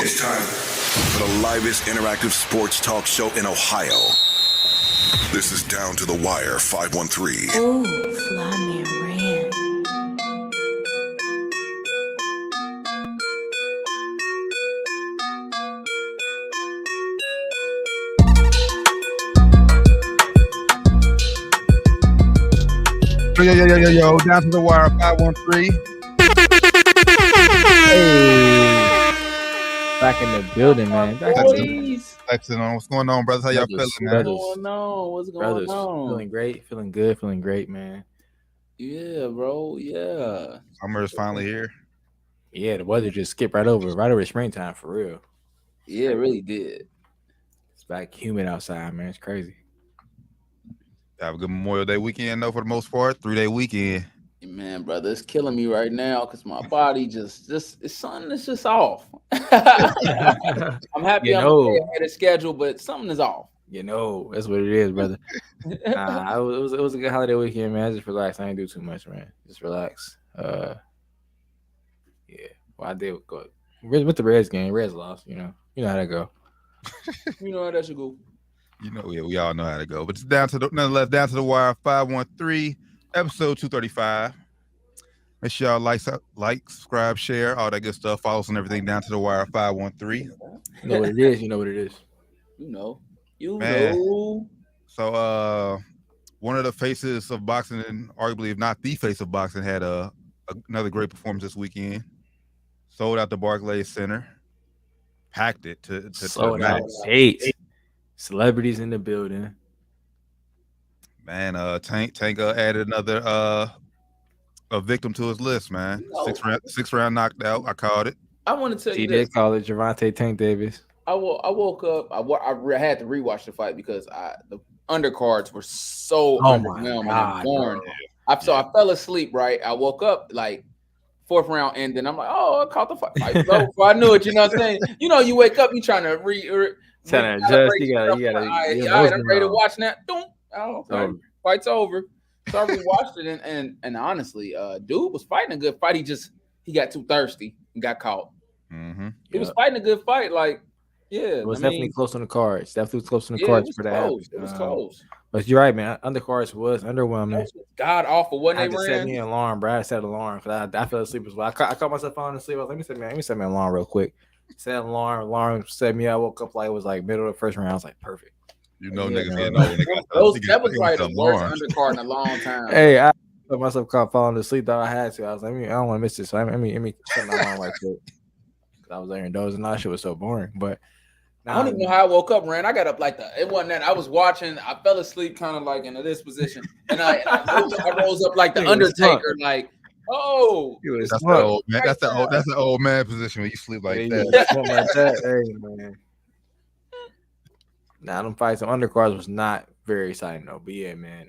It's time for the livest interactive sports talk show in Ohio. This is Down to the Wire 513. Oh, fly me ran. Yo, Down to the Wire 513. Hey, back in the building, man. Flexing on. What's going on, brothers? How y'all feeling, man? What's going on? Feeling great, feeling good, feeling great, man. Yeah, bro. Yeah. Summer is finally here. Yeah, the weather just skipped right over springtime for real. Yeah, it really did. It's back humid outside, man. It's crazy. Have a good Memorial Day weekend, though, for the most part. 3-day weekend. Man, brother, it's killing me right now because my body just something is just off. I'm happy I'm ahead of schedule, but something is off. That's what it is, brother. It was a good holiday weekend, man. I just relaxed. I didn't do too much, man. Just relax. Yeah. Well, I did go with the Reds game. Reds lost. You know how that go. You know how that should go. We all know how to go. But it's nonetheless down to the wire 513, episode 235. Make sure y'all like, subscribe, share, all that good stuff. Follow us on everything down to the wire 513. You know what it is. You know what it is. You know. So one of the faces of boxing, and arguably if not the face of boxing, had another great performance this weekend. Sold out the Barclays Center. Packed it to sold out. 8 celebrities in the building. Man, Tank added another a victim to his list, man. Six round knocked out. I called it. I want to tell you this. He did call it Gervonta Tank Davis. I woke up. I had to rewatch the fight because the undercards were so underwhelming and boring. So I fell asleep. Right, I woke up like 4th round, and then I'm like, I caught the fight. Before I knew it, you know what I'm saying? You wake up, you trying to trying to adjust. You gotta. I'm ready to watch that. Fight's over. So I rewatched it, and honestly, dude was fighting a good fight. He got too thirsty and got caught. Mm-hmm. He was fighting a good fight. It was definitely close on the cards. Definitely close on the cards for that. It was close. But you're right, man. Undercards was underwhelming. God awful. Wasn't I had to set me an alarm, bro. I set an alarm because I fell asleep as well. I caught myself falling asleep. I was like, let me set me an alarm real quick. Set an alarm set me. I woke up like it was like middle of the first round. I was like, perfect. Niggas getting that was probably the worst undercard in a long time. Hey, I put myself caught falling asleep. Thought I had to. I was like, I don't want to miss this. So let me set my alarm right quick. I was there and dozing. That shit was so boring. But I don't even know how I woke up, Rand. I got up it wasn't that. I was watching. I fell asleep kind of like in this position, and I rose up like the Undertaker, like. Oh, that's the old man. That's the old man position when you sleep like that. Hey, man. Nah, them fights on undercards was not very exciting though. But yeah, man.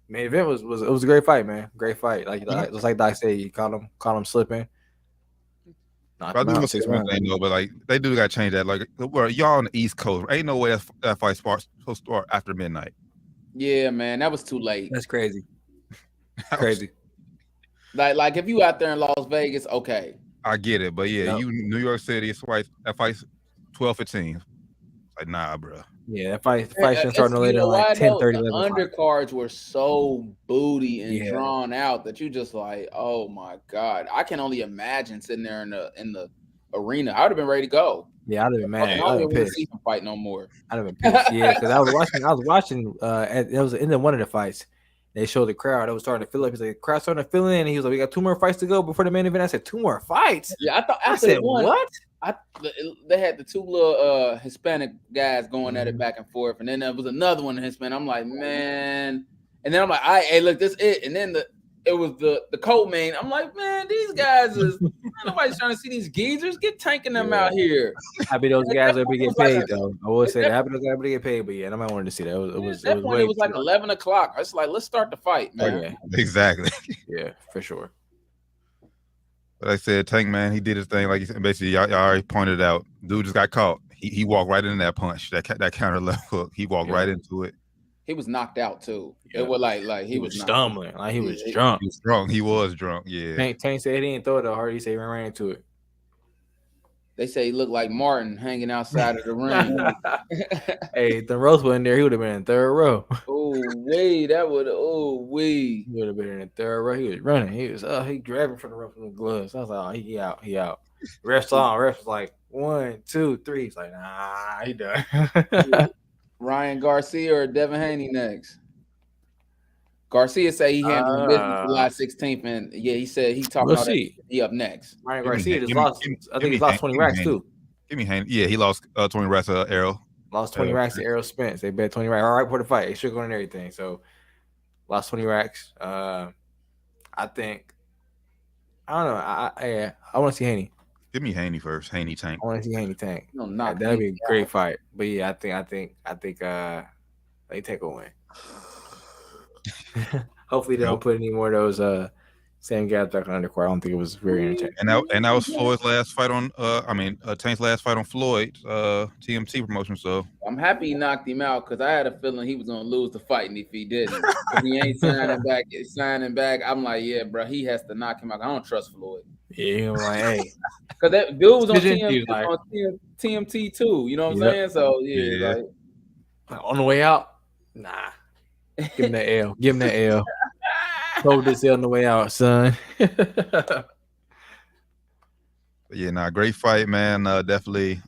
Main event was a great fight, man. Great fight. Just like Doc said, you caught him slipping. I do but like they do got to change that. Like, y'all on the East Coast, ain't no way that fight supposed to start after midnight. Yeah, man, that was too late. That's crazy. Crazy. Like if you out there in Las Vegas, okay, I get it, but yeah, you New York City, that fight's 12:15. Like, nah, bro. Yeah, that fight should start no later than like 10:30. The undercards were so booty and drawn out that you just like, oh my god, I can only imagine sitting there in the arena. I would have been ready to go. Yeah, I'd have been mad. I don't want to see him fight no more. I'd have been pissed. Yeah, because I was watching. It was in one of the fights. They showed the crowd. It was starting to fill up. He's like, crowd starting to fill in. And he was like, we got 2 more fights to go before the main event. I said, 2 more fights? Yeah, I said, what? They had the 2 little Hispanic guys going at it back and forth. And then there was another one in Hispanic. I'm like, man. And then I'm like, hey, look, this it. And then it was the co-main. I'm like, man, these guys nobody's trying to see these geezers. Get tanking them out here. Happy those guys will be getting paid, though. I would say that. Happy those guys will get paid, but yeah, nobody wanted to see that. It was like 11 o'clock. It's like, let's start the fight, man. Oh, yeah. Exactly. Yeah, for sure. But like I said, Tank, man, he did his thing. Like you said, basically, y'all already pointed out. Dude just got caught. He walked right into that punch, that counter left hook. He walked right into it. He was knocked out too. Yeah. It was like he was stumbling, like he was drunk. He was drunk. Yeah. Tank said he didn't throw it that hard. He said he ran into it. They say he looked like Martin hanging outside of the ring. Hey, if the Rose wasn't there, he would have been in third row. Oh wait, that would He would have been in the third row. He was running. He grabbing for the rope from the gloves. I was like, oh, he out. Ref saw him. Ref was like 1, 2, 3. He's like, nah, he done. Ryan Garcia or Devin Haney next? Garcia say he handled business July 16th, and yeah, he said he talking about it. He up next. Ryan Garcia just lost. I think he lost 20 racks too. Give me Haney. Yeah, he lost 20 racks to Errol. Lost 20 racks to Errol Spence. They bet 20 racks. All right, before the fight, they shook on and everything. So lost 20 racks. I think. I don't know. I want to see Haney. Give me Haney first. Haney Tank. I want to see Haney Tank. No, that'd be a great fight. But yeah, I think they take a win. Hopefully they don't put any more of those same guys back on the undercard. I don't think it was very entertaining. And that was Floyd's last fight on Tank's last fight on Floyd TMT promotion. So I'm happy he knocked him out because I had a feeling he was gonna lose the fight, and if he didn't, if he ain't signing back, I'm like, yeah, bro, he has to knock him out. I don't trust Floyd. Yeah, I'm like, hey, because that dude was on TMT too. You know what I'm saying? So yeah. Like, on the way out, nah. Give him that L. Give him that L. Hold this L on the way out, son. Yeah, great fight, man. Definitely.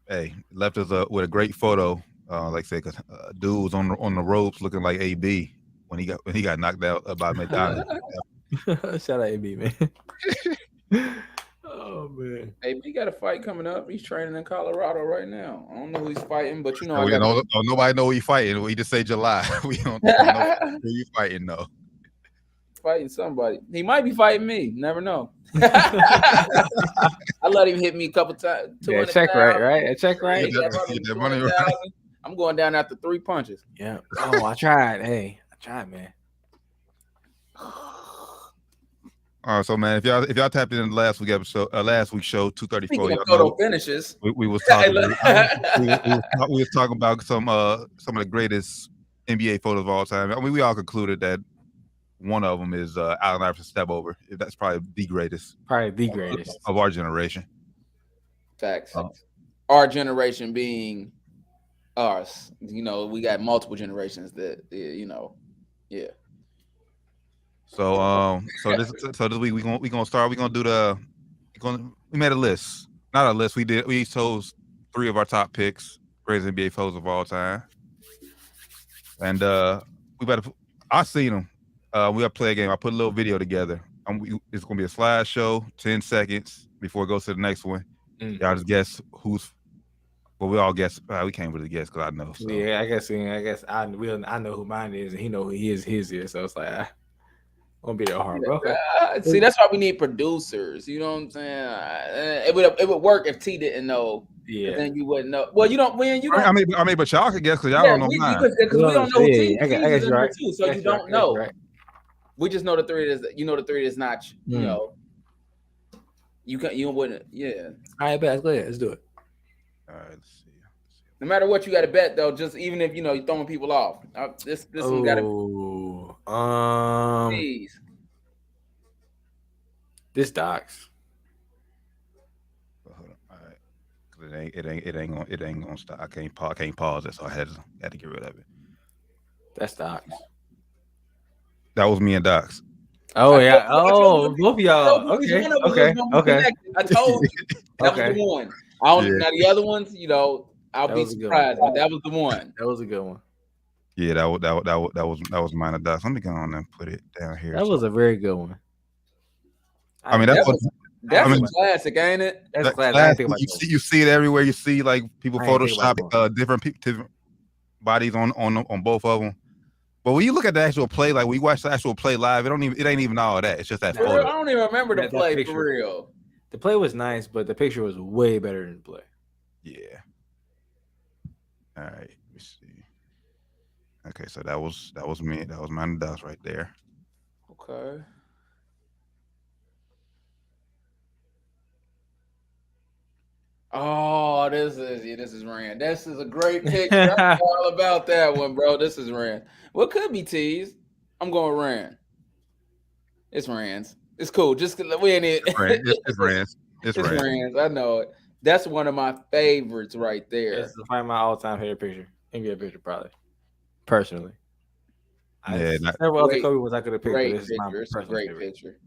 Hey, left us with a great photo. Like I said, cause dude was on the ropes looking like AB when he got knocked out by McDonald. Shout out AB, man. Oh man, AB got a fight coming up. He's training in Colorado right now. I don't know who he's fighting, but you know, nobody know who he's fighting. We just say July. We don't know who he's fighting though. Fighting somebody. He might be fighting me. Never know. I let him hit me a couple times. Yeah, check right. Check right. I'm going down after 3 punches. Yeah. Oh, I tried. Hey, I tried, man. All right, so man, if y'all tapped in the last week's show 234, y'all photo finishes. We was talking. we was talking about some of the greatest NBA photos of all time. I mean, we all concluded that one of them is Allen Iverson step over. That's probably the greatest. Probably the greatest of our generation. Facts. Our generation being ours. You know, we got multiple generations that yeah. So this week we gonna start. We made a list. Not a list. We each chose 3 of our top picks, greatest NBA photos of all time. And I seen them. We got to play a game. I put a little video together. It's gonna be a slideshow, 10 seconds before it goes to the next one. Y'all just guess who's. Well, we all guess. We can't really guess because I know. So. Yeah, I guess I know who mine is, and he know who his is. So it's like. Won't be that hard, bro. Okay. See, that's why we need producers. You know what I'm saying? It would work if T didn't know. Yeah. Then you wouldn't know. Well, you don't. I mean, but y'all can guess because y'all don't know mine. Because we don't know who T is right. Too, so you don't know. Right. We just know the 3 is. You know the 3 is not. You know. You wouldn't. Yeah. All right, bet. Go ahead. Let's do it. All right. Let's see. No matter what you got to bet though, just even if you're throwing people off. This one got to. Please. This docs. Hold on. All right. Cause it ain't gonna stop. I can't pause it, so I had to get rid of it. That's docs. That was me and Docs. Oh yeah. Oh, both of y'all. Okay. I told you that was the one. Now the other ones, I'll be surprised, but that was the one. That was a good one. Yeah, that was mine and Docs. Let me go on and put it down here. That was a very good one. I mean, that's a classic, ain't it? That's classic. You see it everywhere. You see like people Photoshop different bodies on both of them. But when you look at the actual play, like when you watch the actual play live, it ain't even all of that. It's just that photo. I don't even remember the play for real. The play was nice, but the picture was way better than the play. Yeah. All right. Let me see. Okay, so that was me. That was mine and Docs right there. Okay. Oh, this is Rand. This is a great pick. I'm all about that one, bro. This is Rand. What could be teased? I'm going Rand. It's Rand's. It's cool. Just we ain't it. It's Rand's. It's It's Rand. Rams. I know it. That's one of my favorites right there. It's probably my all-time favorite picture. NBA picture, probably. Personally. Yeah, Several other Great- Kobe ones I could have picked, but Great this is my picture. It's a personal great favorite. picture.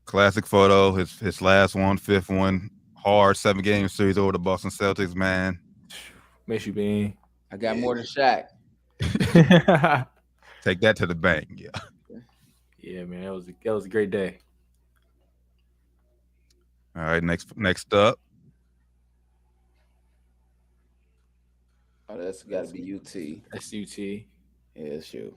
classic photo. His last one, fifth one. Hard 7-game series over the Boston Celtics, man. Miss you, Bean. I got more than Shaq. Take that to the bank. Yeah. Yeah, man, that was a great day. All right, next up. Oh, that's got to be UT. That's UT. Yeah, it's you.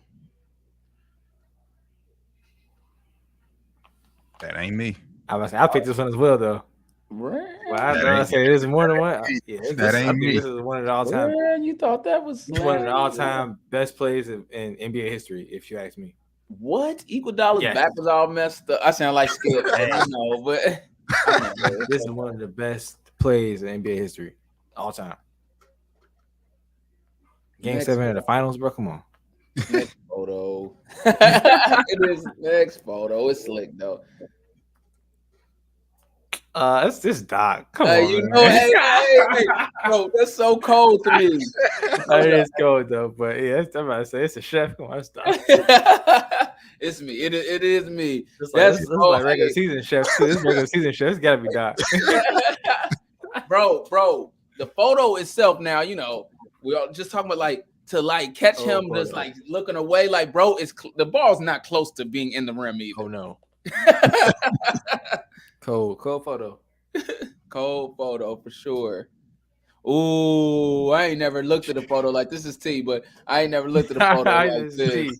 That ain't me. I picked this one as well, though. Right. Well, I say there's more than one. Yeah, That ain't me. This is one of the all-time. Yeah, you thought that was One of the all-time best plays in NBA history, if you ask me. What? Iguodala's Yes. back was all messed up. I sound like Skip. I know, but This is one of the best plays in NBA history, all time. Game Next 7 of the finals, bro. Come on. next photo. It is next photo. It's slick though. It's this Doc. Come Hey, on, you man. know, hey, bro, that's so cold to me. It is cold though, but yeah, I'm about to say it's a chef. Come on, that's Doc. It's me. It is me. It's That's this cold. like regular season chef too. This regular season chef. It's gotta be Doc. bro. The photo itself. Now you know we all just talking about like to like catch him just photo. like looking away. Like bro, the ball's not close to being in the rim either. Oh no. Cold photo. Cold photo for sure. Ooh, I ain't never looked at a photo like this is T, but I ain't never looked at a photo like This this. is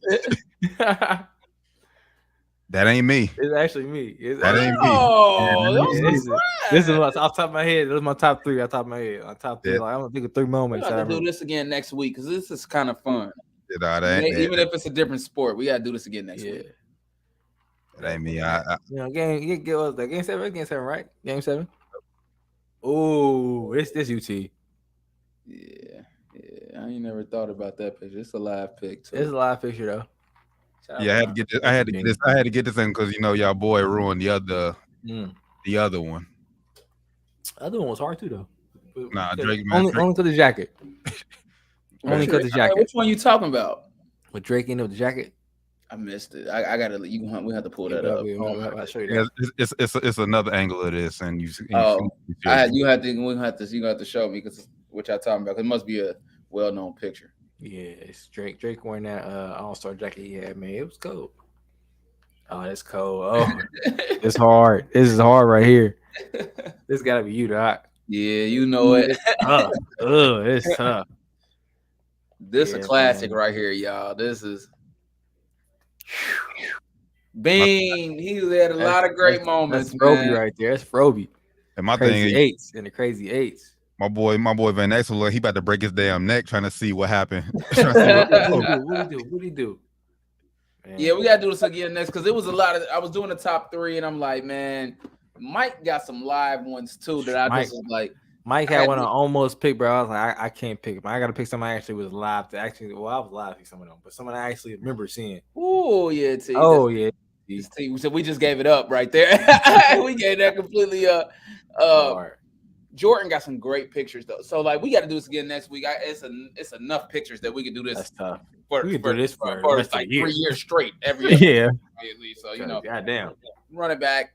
That ain't me. It's actually me. That ain't me. Oh, Yeah, those This is off the top of my head. This is my top 3. Off the top of my head. On top 3. Yeah. Like, I'm gonna think of 3 we moments. got that I to do remember. this again next week because this is kind of fun. That ain't, Even if it's a different sport, we got to do this again next Yeah. week. that ain't me. You know, game was that game 7? Game 7, right? Game 7. Oh, this UT. Yeah, I ain't never thought about that picture. It's a live pic too. It's a live picture though. Shout out Yeah, I had to to get this. I had to get this in because y'all boy ruined the other one. Other one was hard too though. Nah, Drake, man, Only to the jacket. Only Drake, cut the jacket. Which one you talking about? With Drake in with the jacket. I missed it. I gotta. We have to pull that Yeah, up. I'll show you Yeah, that. it's another angle of this, and you. You have to show me because what y'all talking about? 'Cause it must be a well-known picture. Yeah, it's Drake. Drake wearing that all-star jacket he had, man. It was cold. Oh, that's cold. Oh, it's hard. This is hard right here. This gotta be you, Doc. Yeah, you know it. It's tough. This is Yeah, a classic man. right here, y'all. This is Bean. He's had a lot of great moments, That's Froby man. right there. That's Froby. And my Crazy thing, eights and the crazy eights. my boy Van Exel, he about to break his damn neck trying to see what happened. What he do? Man. Yeah, we gotta do this again next because it was a lot of. I was doing the top 3, and I'm like, man, Mike got some live ones too that I just was like. Mike had one I almost picked, bro. I was like, I can't pick him. I got to pick someone I actually was live to actually. Well, I was live to pick some of them, but someone I actually remember seeing. Oh yeah, T. Oh yeah. T. So we just gave it up right there. We gave that completely up. Hard. Jordan got some great pictures though. So like we got to do this again next week. It's enough pictures that we can do this. That's tough. For, We can for, do this for, for for the rest of like the year. 3 years straight every year. Yeah. At least. So you know, Goddamn. run it back,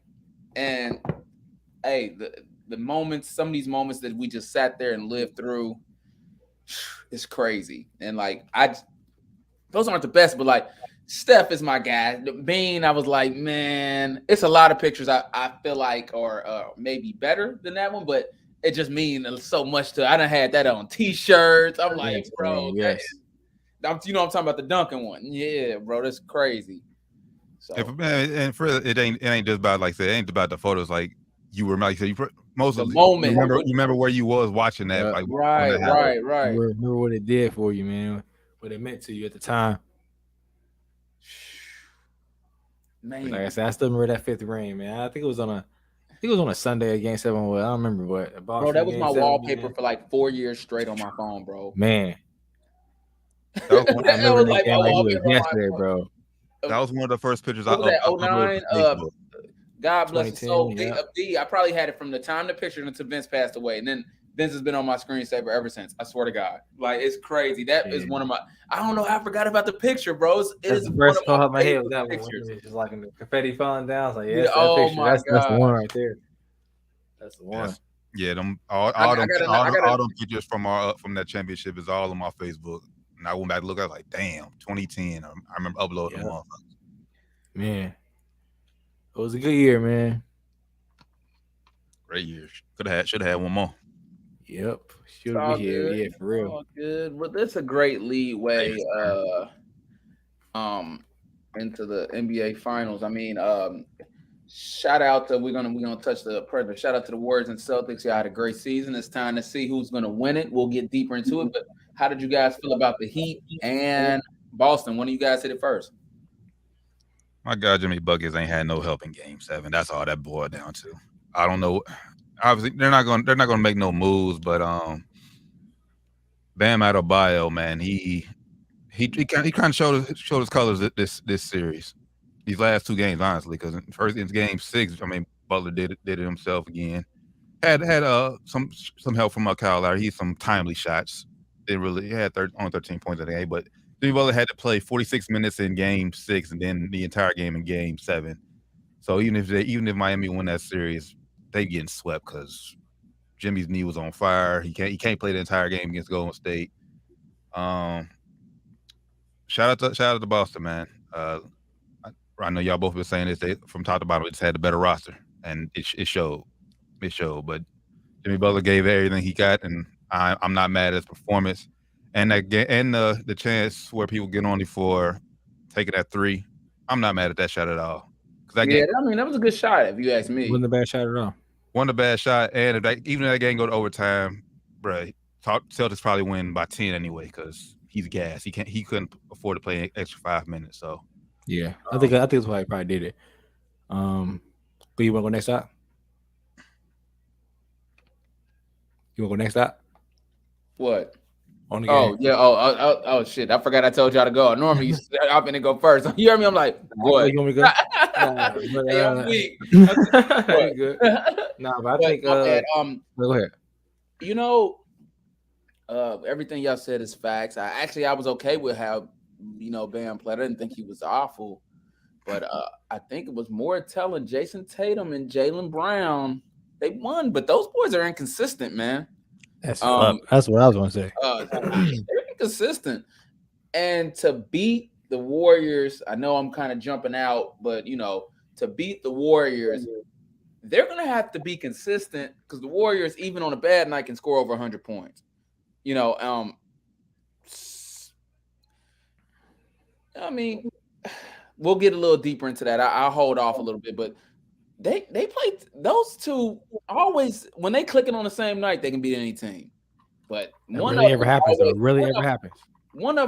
and hey, the moments, some of these moments that we just sat there and lived through, it's crazy. And like those aren't the best, but like Steph is my guy. Bean, I was like, man, it's a lot of pictures I feel like are maybe better than that one, but it just means so much to. I done had that on T-shirts. I'm like, Yes, bro, man, yes. you know I'm talking about the Duncan one. Yeah, bro, that's crazy. So And for it ain't just about like I said, it ain't about the photos. Like you were like you most the of moment. You remember where you was watching that. Yeah. Like when that happened. Right. Remember what it did for you, man. What it meant to you at the time. Man, Like I said, I still remember that 5th ring, man. I think it was on a Sunday at Game 7. Well, I don't remember what. bro, that was my wallpaper for like 4 years straight on my phone, bro. Man, That was one, I remember was like that game my like it was wallpaper on my yesterday, phone. bro. that was one of the first pictures What was that, uploaded 09? to Facebook. God bless his 2010, soul. yeah. I probably had it from the time the picture until Vince passed away, and then Vince has been on my screensaver ever since. I swear to God, like it's crazy. That is one of my. I don't know how I forgot about the picture, bro. It That's is the one first of call my out my head favorite with that one. pictures. It's just like the confetti falling down. It's like, Yeah, yes, that oh picture. my That's the God. one right there. That's the one. Yes. Yeah, them I gotta- all them pictures from that championship is all on my Facebook. And I went back to look. I was like, damn, 2010. I remember uploading them all. Man, it was a good year, man. Great years. Should have had one more. Yep. Should All be here. good. Yeah, for real. All good. Well, that's a great leadway into the NBA finals. I mean, shout out to we're gonna touch the predator. Shout out to the Warriors and Celtics. Y'all had a great season. It's time to see who's gonna win it. We'll get deeper into it. But how did you guys feel about the Heat and Boston? One of you guys hit it first. My God, Jimmy Buckets ain't had no help in Game 7. That's all that boiled down to. I don't know. Obviously, they're not gonna make no moves, but Bam Adebayo, man, he kind of showed his colors this series, these last two games, honestly. Because first in Game 6, I mean, Butler did it himself again. Had some help from Kyle Lowry. He had some timely shots. He had only 13 points in the game, but Jimmy Butler had to play 46 minutes in Game 6 and then the entire game in Game 7. So even if Miami win that series, they getting swept because Jimmy's knee was on fire. He can't play the entire game against Golden State. Shout out to Boston, man. I know y'all both been saying this. They from top to bottom, just had the better roster, and it showed. It showed. But Jimmy Butler gave everything he got, and I'm not mad at his performance. And the chance where people get on you for taking that three, I'm not mad at that shot at all. I mean that was a good shot if you ask me. Wasn't a bad shot at all. Wasn't a bad shot, and even if that game go to overtime, bro, Celtics probably win by 10 anyway because he's gassed. He couldn't afford to play an extra 5 minutes. So yeah, I think that's why he probably did it. But you want to go next up? You want to go next up? What? On the game. Yeah. Oh shit! I forgot I told y'all to go. Normally you I'm gonna go first. You heard me? I'm like, what? You want me to go? Hey, I'm weak. Good. Nah, but I think go ahead. You know, everything y'all said is facts. I was okay with how Bam played. I didn't think he was awful, but I think it was more telling. Jason Tatum and Jaylen Brown, they won, but those boys are inconsistent, man. That's what I was going to say. They're inconsistent, and to beat the Warriors, I know I'm kind of jumping out, but to beat the Warriors, they're going to have to be consistent because the Warriors, even on a bad night, can score over 100 points. I mean, we'll get a little deeper into that. I'll hold off a little bit, but they play those two always when they clicking on the same night, they can beat any team. But One of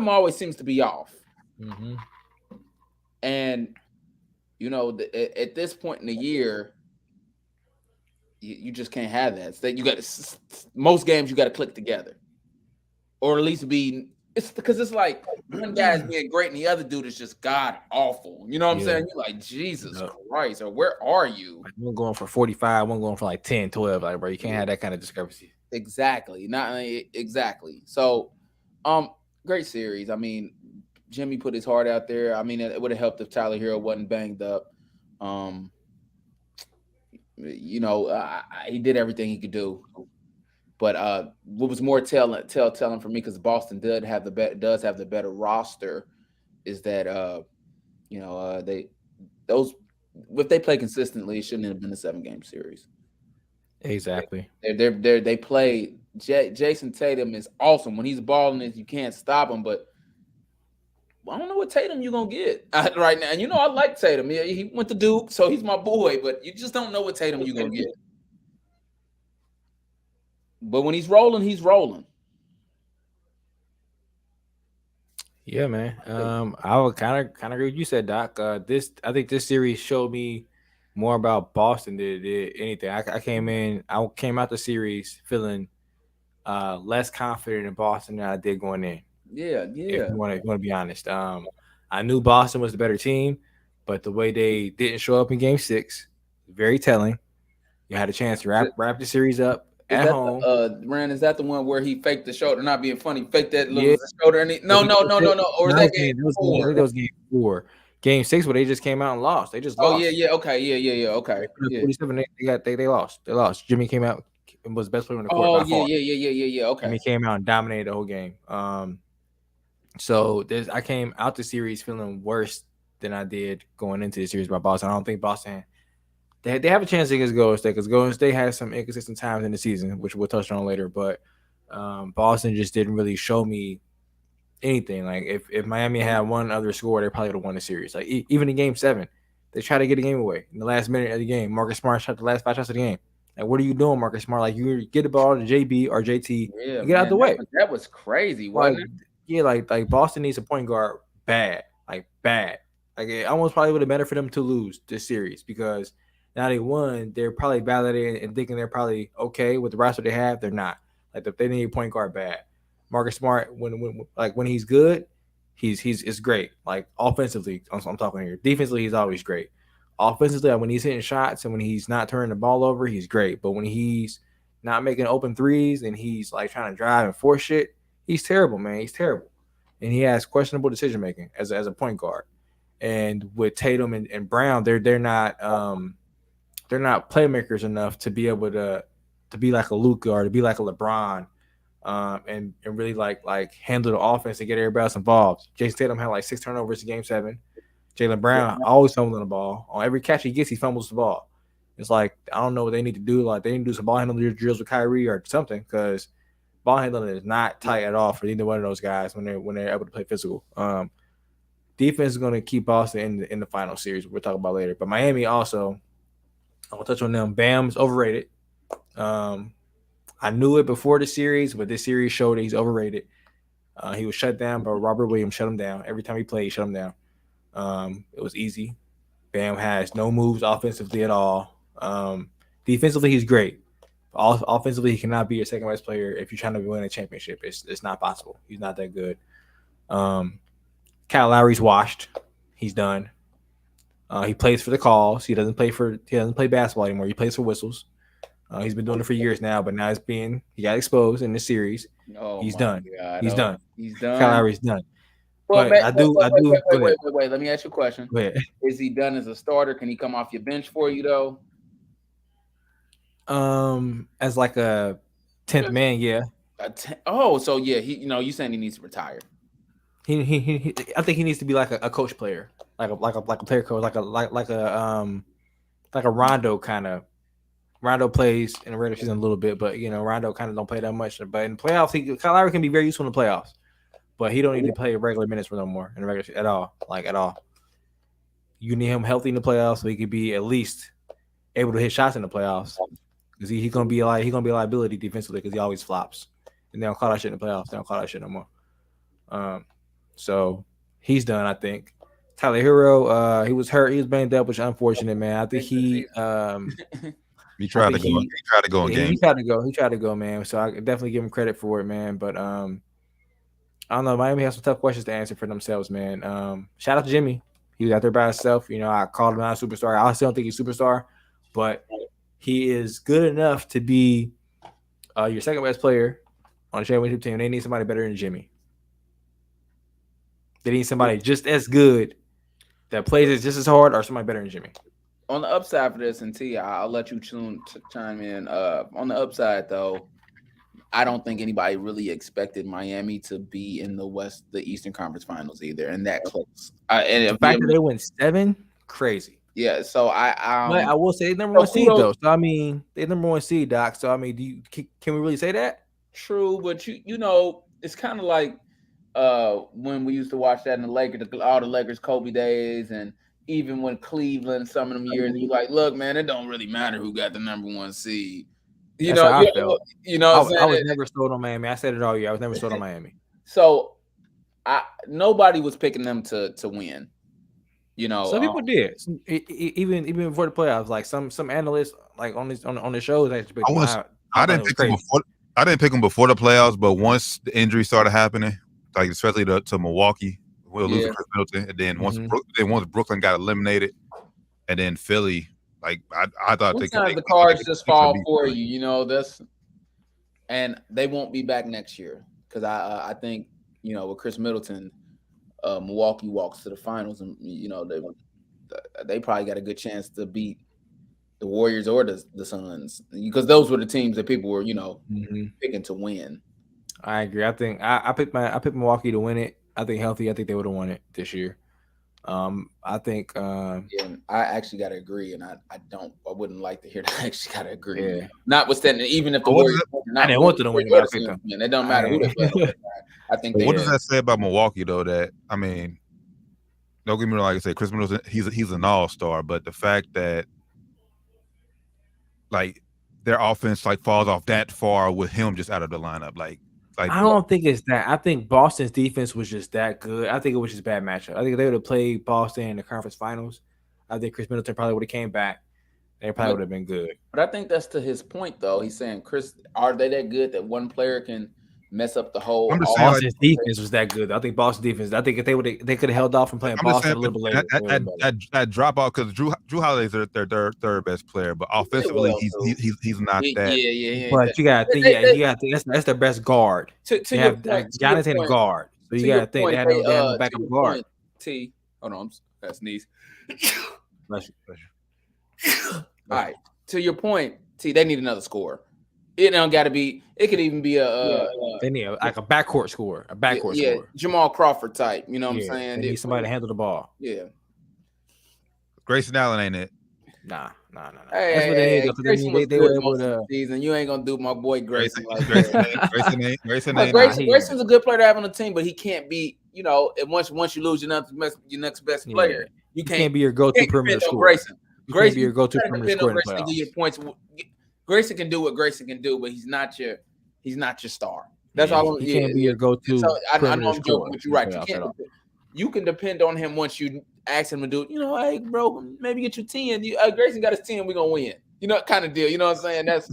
them always seems to be off. Mm-hmm. And at this point in the year, you just can't have that. So you got most games you got to click together, or at least be. It's because it's like one guy's being great and the other dude is just god awful. You know what I'm saying? You're like, Jesus Christ, or where are you? Like one going for 45, one going for like 10, 12. Like, bro, you can't have that kind of discrepancy. Exactly. Exactly. So, great series. I mean, Jimmy put his heart out there. I mean, it would have helped if Tyler Hero wasn't banged up. He did everything he could do. But what was more telling for me, because Boston does have the better roster, is that if they play consistently, it shouldn't have been a 7-game series. Exactly. They play. Jason Tatum is awesome when he's balling. You can't stop him, but I don't know what Tatum you're gonna get right now. And I like Tatum. He went to Duke, so he's my boy. But you just don't know what Tatum you're gonna get. But when he's rolling, he's rolling. Yeah, man. I would kind of agree with you said, Doc. I think this series showed me more about Boston than it did anything. I came out the series feeling less confident in Boston than I did going in. Yeah. If you want to be honest, I knew Boston was the better team, but the way they didn't show up in Game 6, Very telling. You had a chance to wrap the series up at home. Rand, is that the one where he faked the shoulder? Not being funny, faked that little Yeah. shoulder. And no. Or is that game I think 4? that was game 4. Game 6, where they just came out and lost. They just lost. Oh yeah, okay, yeah, okay. Yeah. 47, they lost. They lost. Jimmy came out and was the best player on the court. Oh yeah. Okay. Jimmy came out and dominated the whole game. So I came out the series feeling worse than I did going into the series by Boston. I don't think Boston they have a chance against Golden State, because Golden State has some inconsistent times in the season, which we'll touch on later. But Boston just didn't really show me anything. Like if Miami had one other score, they probably would have won the series. Like even in Game 7, they tried to get the game away in the last minute of the game. Marcus Smart shot the last 5 shots of the game. Like, what are you doing, Marcus Smart? Like, you get the ball to JB or JT, get out the way. That was crazy, wasn't it? Yeah, like Boston needs a point guard bad. Like it almost probably would have better for them to lose this series, because now they won. They're probably validated and thinking they're probably okay with the roster they have. They're not. Like, they need a point guard bad. Marcus Smart, when he's good, it's great. Like, offensively, I'm talking here. Defensively, he's always great. Offensively, when he's hitting shots and when he's not turning the ball over, he's great. But when he's not making open threes and he's like trying to drive and force shit, he's terrible, man. He's terrible. And he has questionable decision making as a point guard. And with Tatum and Brown, they're not playmakers enough to be able to be like a Luka or to be like a LeBron, and really like handle the offense and get everybody else involved. Jason Tatum had like 6 turnovers in Game 7. Jaylen Brown always fumbling the ball. On every catch he gets, he fumbles the ball. It's like, I don't know what they need to do. Like, they need to do some ball handling drills with Kyrie or something, because ball handling is not tight at all for either one of those guys when they're able to play physical. Defense is going to keep Boston in the final series. We'll talk about later. But Miami also, I'll touch on them. Bam's overrated. I knew it before the series, but this series showed that he's overrated. He was shut down, but Robert Williams shut him down. Every time he played, he shut him down. It was easy. Bam has no moves offensively at all. Defensively, he's great. Offensively, he cannot be your second best player if you're trying to win a championship. It's not possible. He's not that good. Kyle Lowry's washed. He's done. He plays for the calls. He doesn't play basketball anymore. He plays for whistles. He's been doing it for years now, but now he got exposed in this series. He's done. He's done. Kyle Lowry's done. Well, wait. Let me ask you a question. Is he done as a starter? Can he come off your bench for you though? As like a 10th man, yeah. So yeah, you saying he needs to retire? He I think he needs to be like a coach player, like a player coach, like a Rondo kind of. Rondo plays in the regular season a little bit, but Rondo kind of don't play that much. But in the playoffs, Kyle Lowry can be very useful in the playoffs. But he don't need to play regular minutes for no more in the regular at all. You need him healthy in the playoffs so he could be at least able to hit shots in the playoffs. Because he's gonna be a liability defensively because he always flops. And they don't call that shit in the playoffs. They don't call that shit no more. So he's done, I think. Tyler Hero, he was hurt. He was banged up, which is unfortunate, man. I think he tried to go in game. He tried to go, man. So I definitely give him credit for it, man. But I don't know. Miami has some tough questions to answer for themselves, man. Shout out to Jimmy. He was out there by himself. I called him not a superstar. I still don't think he's a superstar, but he is good enough to be your second best player on a championship team. They need somebody better than Jimmy. They need somebody just as good that plays just as hard, or somebody better than Jimmy. On the upside for this, and T, I'll let you chime in. On the upside, though, I don't think anybody really expected Miami to be in the Eastern Conference Finals either, and that close. And the fact that they went 7, crazy. Yeah, so I will say number 1 seed though. So I mean, they're number 1 seed, Doc. So I mean, can we really say that? True, but it's kind of like when we used to watch that in the Lakers, all the Lakers Kobe days, and even when Cleveland, some of them years, you're like, look, man, it don't really matter who got the number 1 seed. I was never sold on Miami. I said it all year. I was never sold on Miami. So nobody was picking them to win. Some people did. Even before the playoffs, like some analysts, like on the shows, actually. I didn't pick them before. I didn't pick them before the playoffs, but once the injuries started happening, like especially to Milwaukee, we'll lose Chris Middleton, and then once Brooklyn got eliminated, and then Philly Like I thought sometimes the cards just fall for you. You know, and they won't be back next year because I think with Chris Middleton, Milwaukee walks to the finals, and they probably got a good chance to beat the Warriors or the Suns because those were the teams that people were picking to win. I agree. I think I picked Milwaukee to win it. I think healthy. I think they would have won it this year. I think. I actually got to agree, and I wouldn't like to hear that. I actually got to agree. Yeah. Notwithstanding, even if the Warriors, I didn't want to win it, but I picked them. It doesn't matter who they play. I think. What does that say about Milwaukee, though? That I mean, don't get me wrong. Like I say, Chris Middleton, he's an all-star, but the fact that like their offense like falls off that far with him just out of the lineup, like I don't think it's that. I think Boston's defense was just that good. I think it was just a bad matchup. I think if they would have played Boston in the conference finals, I think Chris Middleton probably would have came back. They probably would have been good. But I think that's to his point, though. He's saying, Chris, are they that good that one player can mess up the whole? Boston's defense was that good. I think Boston defense. I think if they could have held off from playing Boston a little bit later. That drop off because Drew Holiday's their third best player, but offensively he's not that. Yeah. But you got to think that's their best guard. Giannis ain't a guard, so you got to think they had no backup guard. Hold on, that's sneeze. All right, to your point, they need another scorer. It don't got to be. It could even be they need like a backcourt scorer, scorer. Jamal Crawford type. You know what I'm saying? They need somebody to handle the ball. Yeah. Grayson Allen ain't it? Nah. Hey, they were able to. Season. You ain't gonna do my boy Grayson like that. Grayson's a good player to have on the team, but he can't be. Once you lose your next best player, you can't be your go-to perimeter scorer. Grayson be your go-to perimeter scorer. Grayson can do what Grayson can do, but he's not your star. That's all. He can't be your go-to. So I know I'm joking, but you're right. You can depend on him once you ask him to do. Hey, bro, maybe get you 10. Grayson got his 10. We're gonna win. Kind of deal. You know what I'm saying? That's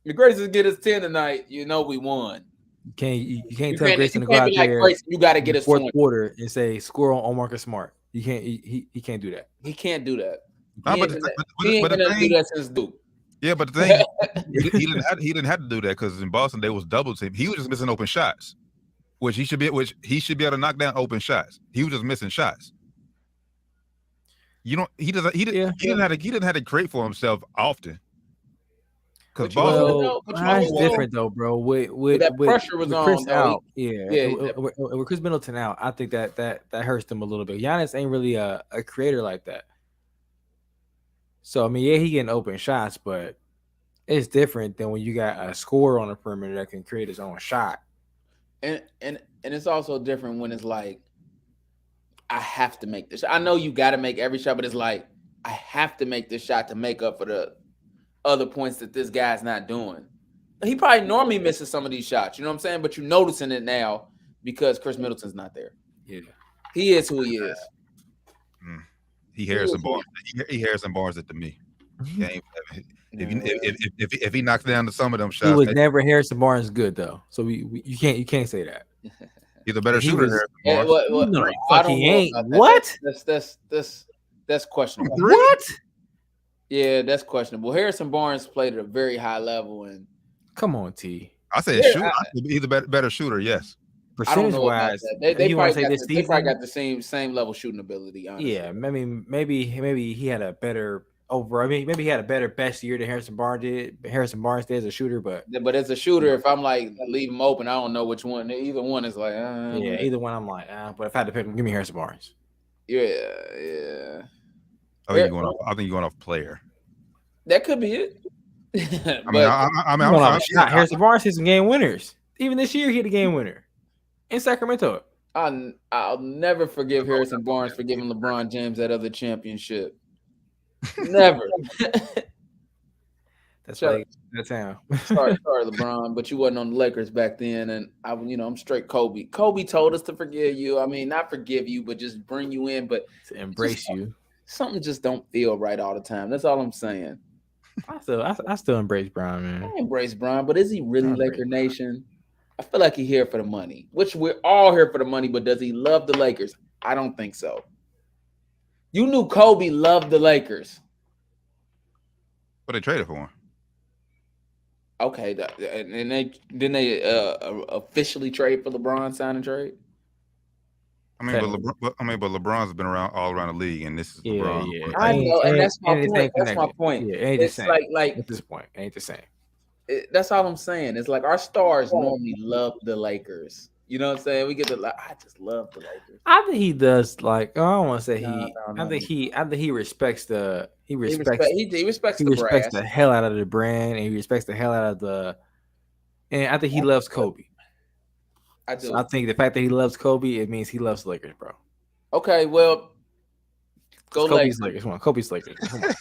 if Grayson get his 10 tonight. We won. You can't tell Grayson to go out there. Grayson, you got to get his fourth quarter and say score on Marcus Smart. You can't. He can't do that. He can't do that. He ain't gonna do that since Duke. Yeah, but the thing he didn't have to do that because in Boston they was double team. He was just missing open shots, which he should be able to knock down open shots. He was just missing shots. He didn't have to create for himself often. Because it's different though, bro. With that pressure was on. Chris out, with Chris Middleton out, I think that hurts them a little bit. Giannis ain't really a creator like that. So I mean, he getting open shots, but it's different than when you got a scorer on the perimeter that can create his own shot. And it's also different when it's like, I have to make this shot. I know you got to make every shot, but it's like, I have to make this shot to make up for the other points that this guy's not doing. He probably normally misses some of these shots, you know what I'm saying? But you're noticing it now because Chris Middleton's not there. Yeah. He is who he is. He Harrison Barnes. He Harrison Barnes it to me. If he knocks down to some of them shots, he was never Harrison Barnes good though. So you can't say that. He's a better shooter. He ain't. What? That's questionable. What? Yeah, that's questionable. Harrison Barnes played at a very high level, and come on, T. I said shooter. He's a better shooter. Yes. Percentage wise, they probably got the same level shooting ability. Honestly. Yeah, maybe he had a better maybe he had a better best year than Harrison Barnes did. Harrison Barnes did as a shooter, but as a shooter, if I'm like leave him open, I don't know which one. Either one is like, either one I'm like, but if I had to pick him, give me Harrison Barnes. Yeah. I think you're going off player. That could be it. Harrison Barnes hit some game winners. Even this year, he hit a game winner in Sacramento. I'll never forgive Harrison Barnes for giving LeBron James that other championship. Never. That's right. That's how. sorry, LeBron, but you wasn't on the Lakers back then, and I'm straight Kobe. Kobe told us to forgive you. I mean, not forgive you, but just bring you in, but to embrace you. Something just don't feel right all the time. That's all I'm saying. I still embrace Bron, man. I embrace Bron, but is he really Laker Nation? I feel like he's here for the money, which we're all here for the money, but does he love the Lakers? I don't think so. You knew Kobe loved the Lakers. But they traded for him. Okay, and they didn't they officially trade for LeBron, sign and trade? But LeBron's been around all around the league, and this is LeBron. Yeah. I know, and that's my Ain't the point. same That's my connection. point. Yeah, ain't the It's same. like At this point, ain't the same. that's all I'm saying. It's like our stars normally love the Lakers. You know what I'm saying? We get the I just love the Lakers. I think he does. Like, I don't want to say No, I think he respects the he respects the respects brass. the hell out of the brand, and he respects the hell out of the. And I think he loves Kobe. I do. So I think the fact that he loves Kobe, it means he loves the Lakers, bro. Okay, well, go Kobe's Lakers. Come on, Kobe's Lakers. Come on.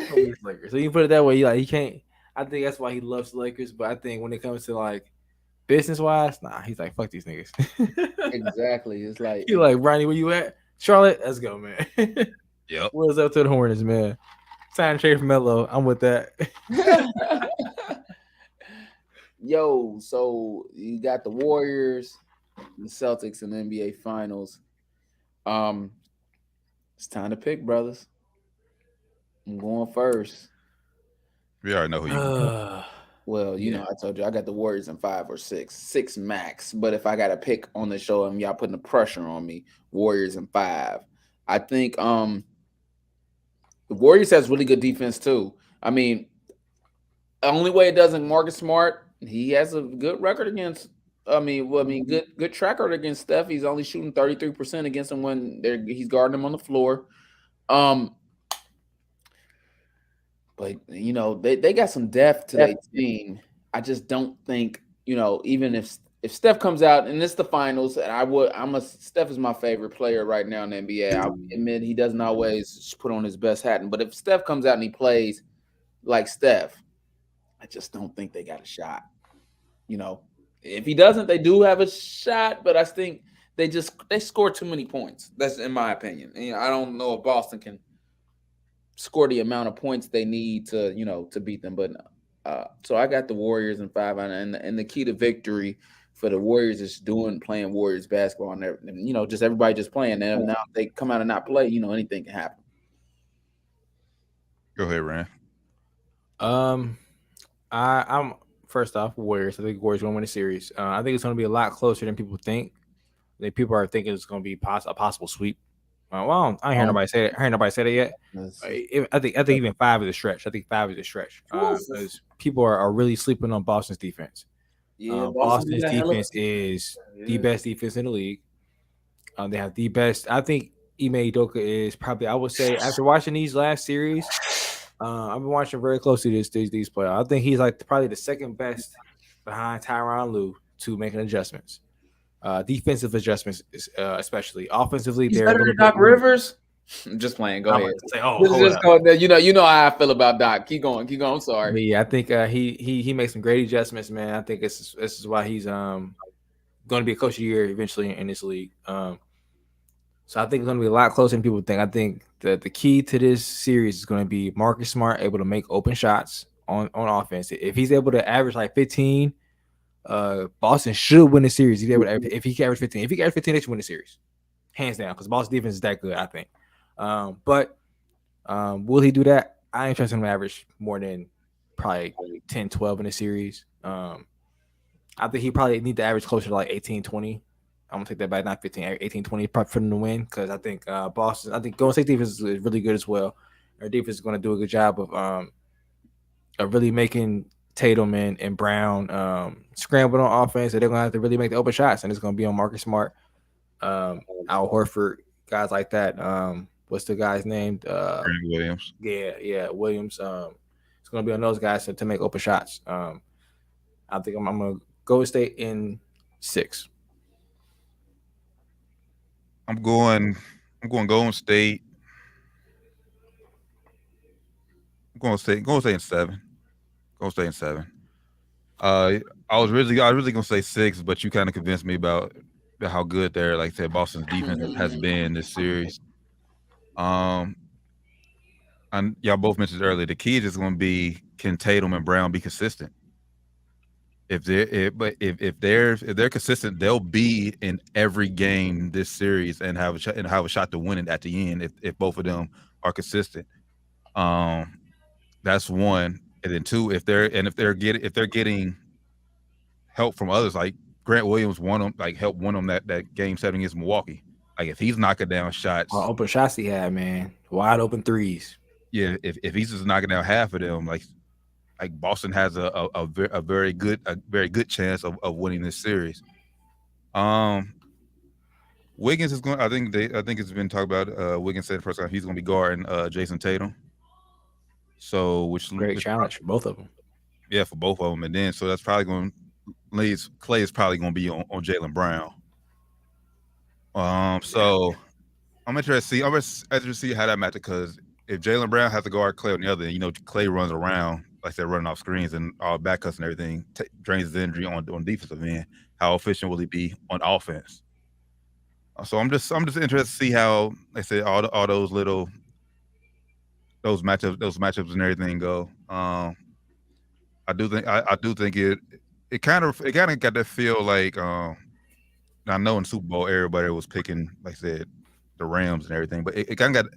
Kobe's Lakers. So you put it that way, he can't. I think that's why he loves the Lakers. But I think when it comes to like business wise, nah, he's like fuck these niggas. Exactly. It's like He like Ronnie, where you at? Charlotte, let's go, man. Yep. What's up to the Hornets, man? Sign trade for Melo. I'm with that. Yo, so you got the Warriors, the Celtics, and the NBA Finals. It's time to pick, brothers. I'm going first. We already know who you. Well, you know, I told you I got the Warriors in 5 or 6 max. But if I got to pick on the show and y'all putting the pressure on me, Warriors in 5. I think the Warriors has really good defense too. I mean, the only way it doesn't Marcus Smart, he has a good record against. Good track record against Steph. He's only shooting 33% against him when he's guarding him on the floor. But you know, they got some depth to their team. I just don't think, you know, even if Steph comes out and it's the finals, and Steph is my favorite player right now in the NBA. I admit he doesn't always put on his best hat, but if Steph comes out and he plays like Steph, I just don't think they got a shot. You know, if he doesn't, they do have a shot, but I think they score too many points. That's in my opinion. And, you know, I don't know if Boston can score the amount of points they need to, you know, to beat them. But so I got the Warriors in 5, and the key to victory for the Warriors is playing Warriors basketball, and you know, just everybody just playing. And now if they come out and not play, you know, anything can happen. Go ahead, Rand. I'm first off Warriors. I think Warriors going to win the series. I think it's going to be a lot closer than people think. I think people are thinking it's going to be a possible sweep. Well, I ain't heard nobody say it. I heard nobody say that yet. I think even 5 is a stretch. I think 5 is a stretch because people are really sleeping on Boston's defense. Yeah, Boston's defense is the best defense in the league. They have the best. I think Ime Udoka is probably. I would say after watching these last series, I've been watching very closely these players. I think he's like probably the second best behind Tyronn Lue to making adjustments. Defensive adjustments, especially offensively. He's better than Doc Rivers. I'm just playing. Go ahead. Say, you know how I feel about Doc. Keep going. I'm sorry. But yeah, I think he makes some great adjustments, man. I think this is why he's going to be a coach of the year eventually in this league. So I think it's going to be a lot closer than people think. I think that the key to this series is going to be Marcus Smart able to make open shots on offense. If he's able to average like 15. Boston should win the series. If he can average 15, they should win the series, hands down. Because Boston defense is that good, I think. But will he do that? I ain't trusting him to average more than probably 10, 12 in the series. I think he probably need to average closer to like 18, 20. I'm gonna take that back, not 15, 18, 20, probably for them to win. Because I think Boston, I think Golden State defense is really good as well. Our defense is going to do a good job of really making Tatum and Brown scrambled on offense, so they're gonna have to really make the open shots, and it's gonna be on Marcus Smart, Al Horford, guys like that. What's the guy's name? Williams. Yeah, Williams. It's gonna be on those guys to make open shots. I think I'm gonna go State in 6. I'm going Golden State. I'm going to stay in 7. Go stay in 7. I was really gonna say 6, but you kind of convinced me about how good their, like I said, Boston's defense has been this series. And y'all both mentioned earlier, the key is just going to be, can Tatum and Brown be consistent? If they're consistent, they'll be in every game this series and have a shot to win it at the end if both of them are consistent. That's one. And then two, if they're getting help from others, like Grant Williams helped win them that game 7 against Milwaukee. Like if he's knocking down shots, open shots he had, man, wide open threes. Yeah, if he's just knocking down half of them, like Boston has a very good chance of winning this series. Wiggins is going. I think it's been talked about. Wiggins said the first time he's going to be guarding Jason Tatum. So which great challenge for both of them. Yeah, for both of them, and then so that's probably going. Clay is probably going to be on Jaylen Brown. So I'm interested to see how that matters, because if Jaylen Brown has to guard Clay on the other, Clay runs around like they're running off screens and all back cuts and everything, drains his energy on defensive end. How efficient will he be on offense? So I'm just interested to see how they say all those matchups and everything go. I do think it kind of got that feel like I know in Super Bowl everybody was picking, like I said, the Rams and everything, but it kind of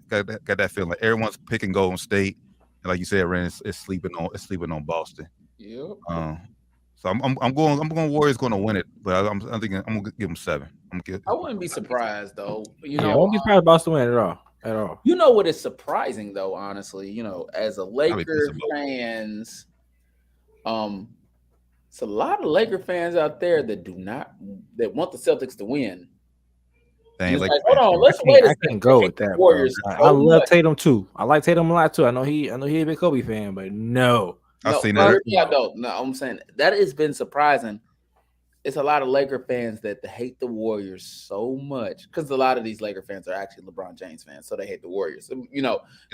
got that feeling like everyone's picking Golden State, and like you said, Rams is sleeping on Boston. Yep. So I'm going Warriors going to win it, but I'm thinking I'm gonna give them 7. I wouldn't be surprised though. I won't be surprised Boston win at all. You know what is surprising though, honestly, as a Laker fans, it's a lot of Laker fans out there that want the Celtics to win. Dang, like, hold on, let's wait a second. I can go with that. Warriors. I love Tatum too. I like Tatum a lot too. I know he's a big Kobe fan, but no. I've seen that. No, I'm saying that has been surprising. It's a lot of Laker fans that hate the Warriors so much, because a lot of these Laker fans are actually LeBron James fans, so they hate the Warriors.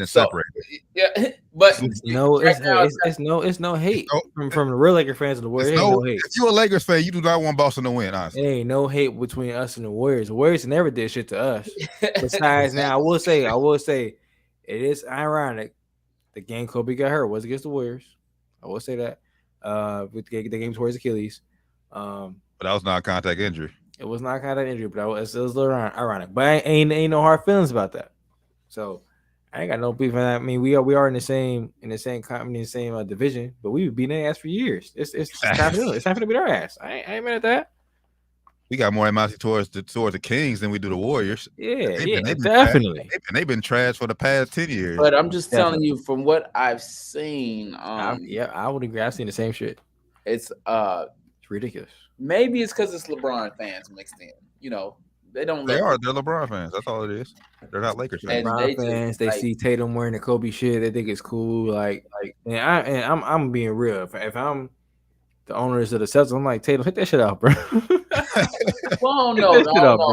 Separated. Yeah, but it's no hate from the real Laker fans of the Warriors. No hate. If you're a Lakers fan, you do not want Boston to win. Honestly, it ain't no hate between us and the Warriors. The Warriors never did shit to us. Besides, now I will say, it is ironic. The game Kobe got hurt was against the Warriors. I will say that. With the game towards Achilles. But that was not a contact injury. It was not a contact injury, but it was a little ironic. But ain't no hard feelings about that. So I ain't got no beef in that. I mean, we are in the same company, in the same division, but we've been their ass for years. It's time to beat our ass. I ain't mad at that. We got more animosity towards the Kings than we do the Warriors. Yeah, definitely. They've been trash for the past 10 years. But I'm just telling you, from what I've seen, I would agree. I've seen the same shit. It's ridiculous. Maybe it's because it's LeBron fans mixed in. They're LeBron fans. That's all it is. They're not Lakers fans. LeBron fans. They see Tatum wearing the Kobe shit. They think it's cool. I'm being real. If I'm the owners of the Celtics, I'm like, Tatum, hit that shit out, bro. Well, no.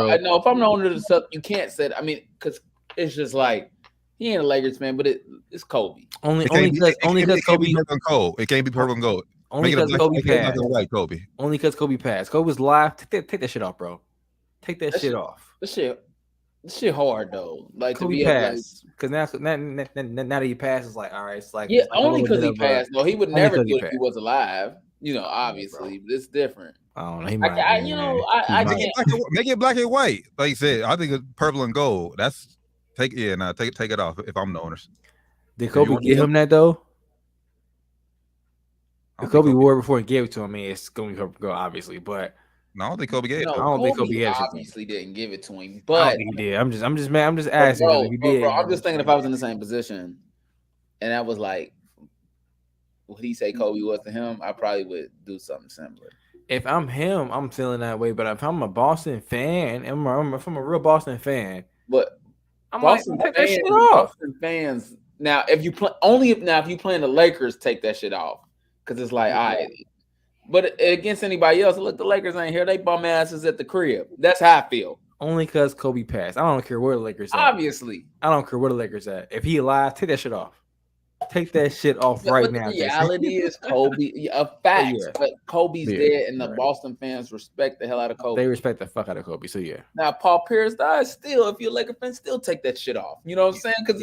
I know if I'm the owner of the Celtics, you can't say that. I mean, because it's just like, he ain't a Lakers fan, but it's Kobe. Only because Kobe. It can't be purple and gold. Only because Kobe passed. White Kobe. Only because Kobe passed. Kobe was live. Take that shit off, bro. Take that shit off. This shit hard though. Like Kobe passed. Because now that he passed, it's like, all right, it's like, only because he passed. No, he would never do it if he was alive. Obviously, it's different. I don't know. I can't make it black and white. Like you said, I think it's purple and gold. That's take it off if I'm the owners. Did Kobe give him that though? If Kobe wore it before he gave it to him, it's going to go obviously, but no, I don't think Kobe gave it. I don't think Kobe obviously didn't give it to him, but he did. I'm just mad. I'm just asking. Bro, I'm just thinking if I was in the same position, and that was like what he say Kobe was to him, I probably would do something similar. If I'm him, I'm feeling that way. But if I'm a Boston fan, if I'm a real Boston fan, but I'm Boston like, take that shit off. Boston fans now, if you playing the Lakers, take that shit off. Because it's like, all right. But against anybody else, look, the Lakers ain't here. They bum asses at the crib. That's how I feel. Only because Kobe passed. I don't care where the Lakers at. Obviously. I don't care where the Lakers at. If he alive, take that shit off. Take that shit off right now. The reality is Kobe, a fact. Yeah. But Kobe's dead, and the Boston fans respect the hell out of Kobe. They respect the fuck out of Kobe, so yeah. Now, Paul Pierce dies still. If you're a Laker fan, still take that shit off. You know what I'm saying? Because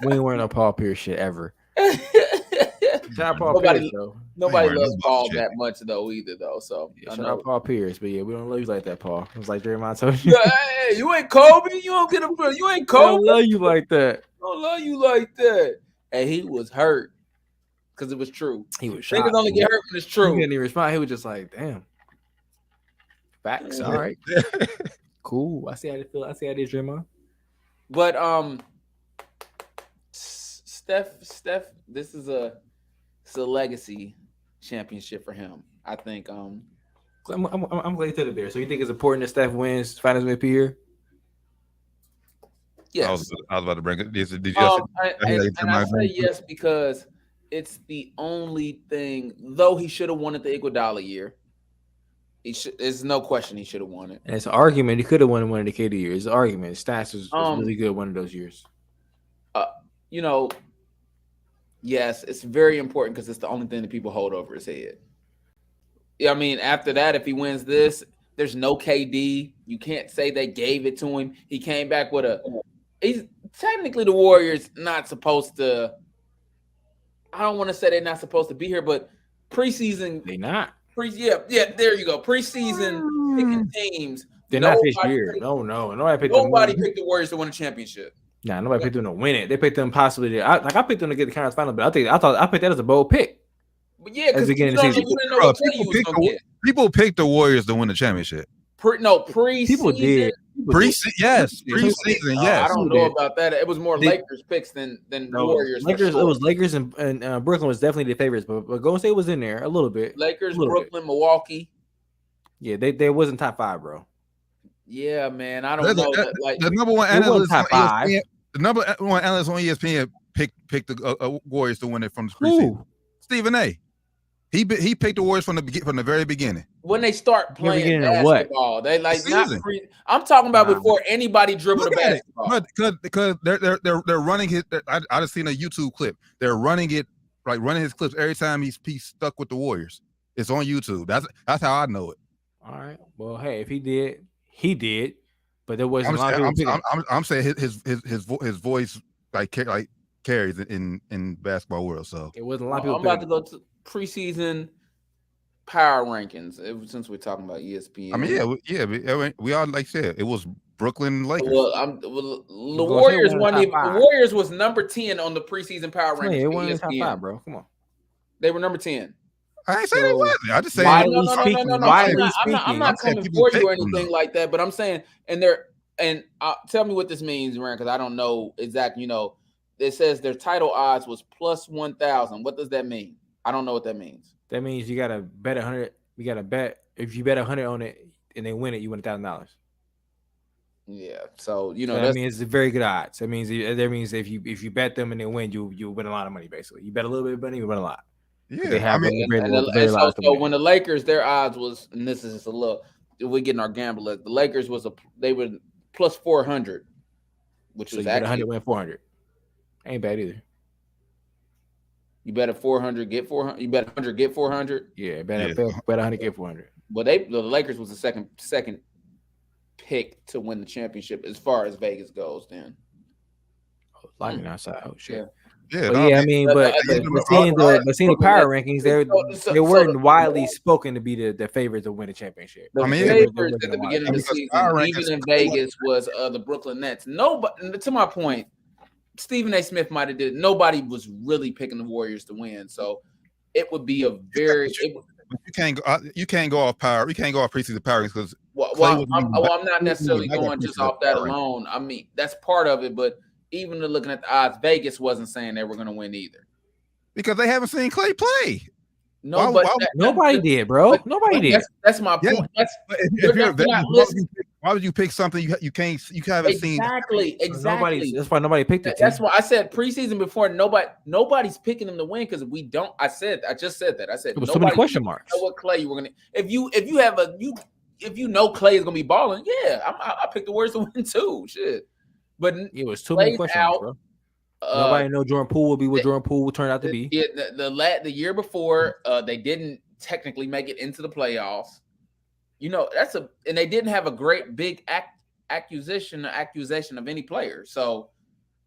we ain't wearing no Paul Pierce shit ever. Nobody loves Paul that much though either though. So shout out Paul Pierce, but we don't love you like that, Paul. It was like Draymond told you. Hey, you ain't Kobe. You don't get him. You ain't Kobe. I don't love you like that. I don't love you like that. and he was hurt because it was true. He was Niggas shocked. only get hurt when it's He true. didn't even respond. He was just like, "Damn, facts. All right, cool. I see how they feel. I see how they dream. But Steph, this is a legacy championship for him. I think. I'm glad you said it there. So you think it's important that Steph wins Finals MVP here? Yes. I was about to bring it. Did you I say yes because it's the only thing. Though he should have won it the Iguodala year. There's no question he should have won it. And it's an argument. He could have won one of the KD years. It's an argument. Stats was really good one of those years. Yes, it's very important because it's the only thing that people hold over his head. Yeah, I mean, after that, if he wins this, there's no KD. You can't say they gave it to him. He came back with he's technically the Warriors not supposed to. I don't want to say they're not supposed to be here, but preseason They not. Yeah, there you go. Preseason picking teams. They're not this year. Nobody picked the Warriors to win a championship. Nah, nobody picked them to win it. They picked them possibly. I picked them to get the conference final, but I picked that as a bold pick. But yeah, because you didn't know what play you was gonna get. People picked the Warriors to win the championship. Preseason. People did. Preseason, yes. I don't know about that. It was more Lakers picks than Warriors. Lakers. It was Lakers and Brooklyn was definitely the favorites, but Golden State was in there a little bit. Lakers, Brooklyn, Milwaukee. Yeah, they wasn't top 5, bro. Yeah, man. I don't know. The number one analyst on ESPN. The number one analyst on ESPN picked the Warriors to win it from the preseason. Stephen A. He picked the Warriors from the very beginning. When they start playing basketball, they I'm talking about before anybody dribbled the basketball. Because they're running his. I just seen a YouTube clip. They're running it running his clips every time he's stuck with the Warriors. It's on YouTube. That's how I know it. All right. Well, hey, if he did. But there wasn't. I'm saying his voice carries in basketball world. So it wasn't a lot of people. I'm about to go to preseason power rankings since we're talking about ESPN. I mean, we all like said it was Brooklyn Lakers. The Warriors The Warriors was number 10 on the preseason power rankings. It wasn't top 5, bro. Come on. They were number 10. I ain't saying it wasn't. I just saying. I'm not coming for you or anything like that, but I'm saying, tell me what this means, Rand, because I don't know exactly. It says their title odds was plus 1,000. What does that mean? I don't know what that means. That means you gotta bet 100. You gotta bet if you bet 100 on it and they win it, you win $1,000. Yeah, so that means it's very good odds. That means if you bet them and they win, you win a lot of money. Basically, you bet a little bit of money, you win a lot. Yeah, so when the Lakers, their odds was, and this is just a little, we're getting our gamble. The Lakers they were plus 400, which was actually 100 win 400. Ain't bad either. You bet a 400 get 400. You bet 100 get 400. Yeah, bet 100 get 400. But the Lakers was the second pick to win the championship as far as Vegas goes. Then lightning outside. Oh shit. Yeah, seeing the power rankings, they weren't widely spoken to be the favorites to win a championship. The favorites at the beginning of the season, even in Vegas, was the Brooklyn Nets. Nobody, to my point, Stephen A. Smith might have did it. Nobody was really picking the Warriors to win, so it would be a very. You can't go off power. You can't go off preseason power because. I'm not necessarily going just off that alone. I mean, that's part of it, but. Even looking at the odds, Vegas wasn't saying they were going to win either. Because they haven't seen Clay play. No, nobody did, bro. Nobody did. That's my point. Why would you pick something you haven't seen? Exactly. That's why nobody picked it. That's why I said preseason before. Nobody's picking them to win because we don't. I just said that. I said there was so many question marks. Know what Clay you were gonna? If you know Clay is gonna be balling, yeah, I picked the Warriors to win too. Shit. But it was too many questions, bro. Nobody know Jordan Poole will be what Jordan Poole turned out to be. Yeah, the year before, they didn't technically make it into the playoffs. And they didn't have a great big accusation of any player. So,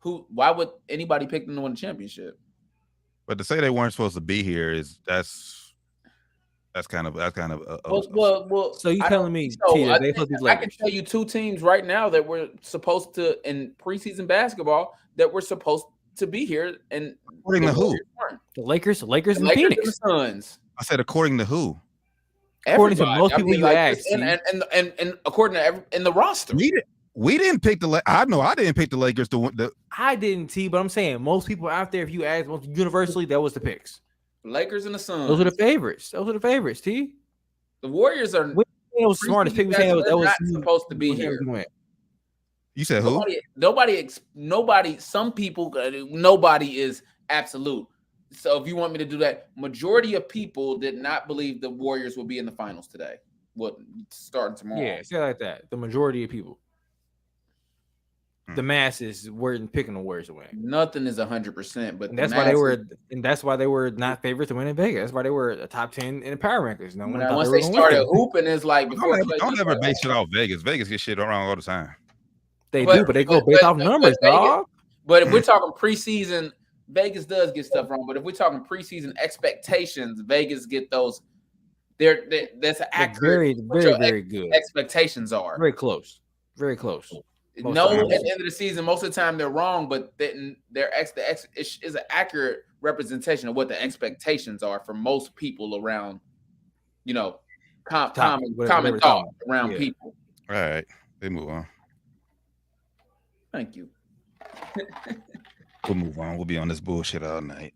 why would anybody pick them to win the championship? But to say they weren't supposed to be here that's kind of. Well. So you telling me? I can tell you 2 teams right now that were supposed to in preseason basketball that were supposed to be here, and According to who? The Lakers, The and Lakers Phoenix. and the Suns. I said according to who? According to Everybody. most people you asked, and according to in the roster, We didn't pick the. I know I didn't pick the Lakers to win. I didn't, T, but I'm saying most people out there, if you ask most universally, that was the picks. Lakers and the Suns. Those are the favorites. T. The Warriors are. It was smartest pick. That was not supposed to be here. You said who? Nobody. Some people. Nobody is absolute. So if you want me to do that, majority of people did not believe the Warriors would be in the finals today. What starting tomorrow? Yeah, say it like that. The majority of people. The masses weren't picking the Warriors to win. Nothing is 100%, but that's why they were not favorites to win in Vegas. That's why they were a top 10 in the power rankings. No one once they started hooping, it's like don't ever base it off Vegas. Vegas get shit around all the time. They do, but they go based off numbers, dog. But if we're talking preseason, Vegas does get stuff wrong. But if we're talking preseason expectations, Vegas get those. That's accurate. Very good. Expectations are very close. Very close. At the end of the season, most of the time they're wrong, but is an accurate representation of what the expectations are for most people around, common thought around people. All right, they move on. Thank you. We'll move on. We'll be on this bullshit all night.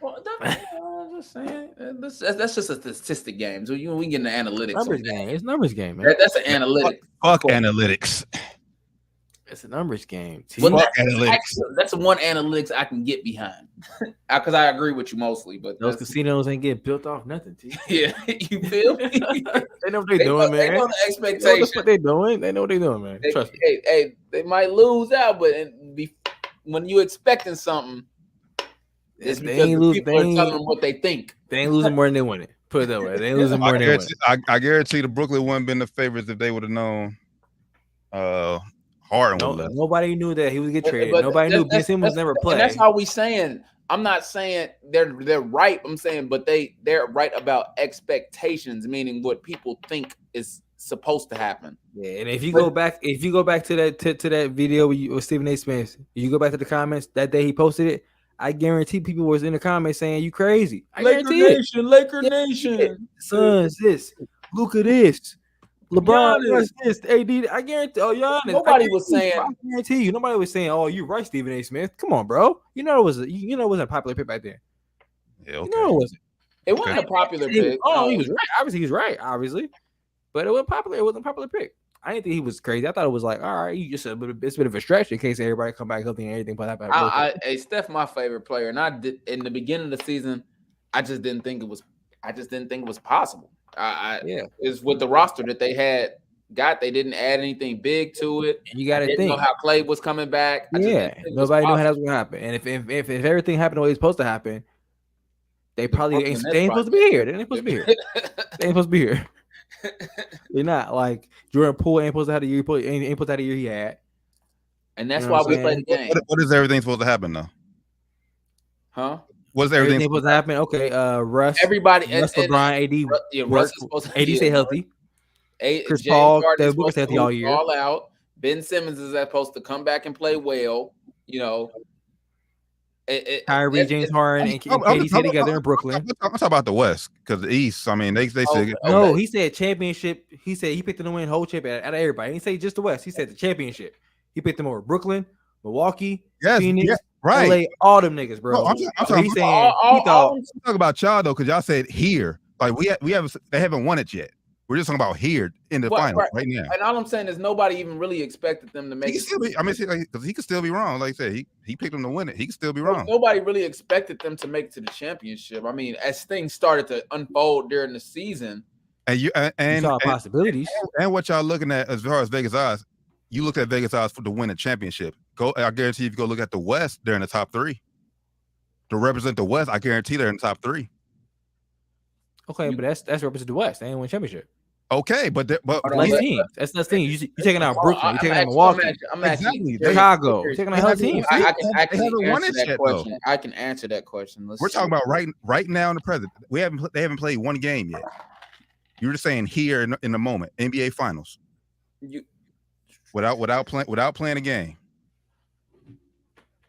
Well, I'm just saying. That's just a statistic game. So we get into analytics. Numbers game. It's numbers game, man. That's an analytic. Fuck analytics. It's a numbers game. That's one analytics I can get behind because I agree with you mostly. But those casinos ain't getting built off nothing. T. Yeah, you feel me? They know what they're doing, man. They know the expectation. What they're doing. They know what they're doing, man. Trust me. Hey, they might lose out, but when you expecting something, it's because people are telling them what they think. They ain't losing more than they winning. Put it that way. They ain't losing more than they winning. I guarantee the Brooklyn wouldn't been the favorites if they would have known. Nobody knew that he was get traded. Nobody knew Ben Simmons never played. And that's how we saying. I'm not saying they're right. I'm saying, but they're right about expectations, meaning what people think is supposed to happen. Yeah, and if you go back to that video with Stephen A. Smith, you go back to the comments that day he posted it. I guarantee people was in the comments saying you crazy. Laker Nation. Suns this, Luka this. LeBron does this, AD. I guarantee. Oh, Giannis. Nobody was saying. I guarantee you. Nobody was saying. Oh, you're right, Stephen A. Smith. Come on, bro. It wasn't a popular pick back then. Yeah, okay. It wasn't. It wasn't a popular pick. Oh, he was right. Obviously, he's right. Obviously, but it wasn't popular. It wasn't a popular pick. I didn't think he was crazy. I thought it was like, all right, it's a bit of a stretch in case everybody come back healthy and everything. But Steph, my favorite player, and I did in the beginning of the season. I just didn't think it was possible. It's with the roster that they had they didn't add anything big to it. You got to think. Know how Clay was coming back. Nobody knew how that was going to happen. And if everything happened the way it's supposed to happen, they probably ain't supposed to be here. They ain't supposed to be here. They ain't supposed to be here. They're not like Jordan Poole ain't supposed to have the year. Ain't supposed to have the year he had. And that's why we play the game. What is everything supposed to happen though? Huh? What's everything supposed to happen? Okay, Russ. Everybody, LeBron, AD. Russ is supposed to AD stay healthy. Chris Paul, Devin Booker stay healthy all year. All out. Ben Simmons is supposed to come back and play well. Kyrie, James Harden, and KD stay together in Brooklyn. I'm talking about the West because the East. I mean, they said no. He said championship. He said he picked them to win whole championship out of everybody. He didn't say just the West. He said the championship. He picked them over Brooklyn, Milwaukee, Phoenix. Right, LA, all them niggas, bro. No, I'm talking about y'all though, because y'all said here, like they haven't won it yet. We're just talking about here in the finals right now. And all I'm saying is nobody even really expected them to make it. Because he could still be wrong. Like I said, he picked them to win it. He could still be wrong. Nobody really expected them to make it to the championship. I mean, as things started to unfold during the season, and you saw possibilities, and what y'all looking at as far as Vegas odds. You looked at Vegas odds to win a championship. I guarantee if you go look at the West, they're in the top 3. To represent the West, I guarantee they're in the top 3. Okay, but that's represent the West. They ain't win championship. Okay, but less teams. That's the thing. You taking out Brooklyn. You taking out Milwaukee. Exactly. Chicago. You're taking out other teams. I can answer that question. We're talking about right now in the present. They haven't played one game yet. You're just saying here in the moment. NBA Finals. Without playing a game.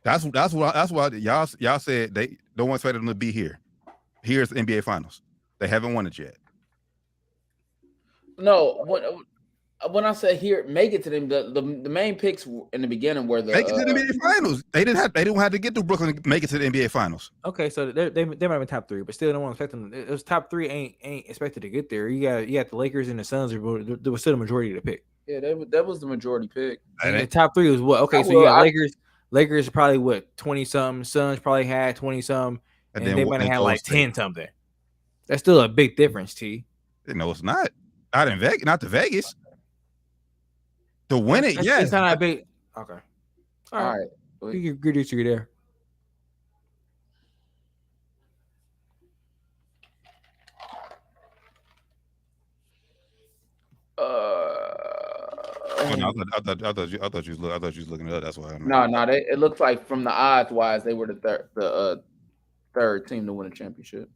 That's why y'all said they don't expect them to be here. Here's the NBA Finals. They haven't won it yet. No, when I say here, make it to them. The main picks in the beginning were the make it to the NBA Finals. They didn't have to get to Brooklyn to make it to the NBA Finals. Okay, so they might have been top 3, but still don't want to expect them. It was top 3 ain't expected to get there. You got the Lakers and the Suns. There was still the majority of the pick. Yeah, that was the majority pick. And the top 3 was what? Okay, so you got Lakers probably what 20 something. Suns probably had 20 something, and they might have had like 10 something. That's still a big difference, T. No, it's not. Not in Vegas, not to Vegas. To win it, yes. It's not that big. Okay. All right. You can agree to there. I thought you was looking it up. That's why. No. It looks like from the odds wise, they were the third team to win a championship.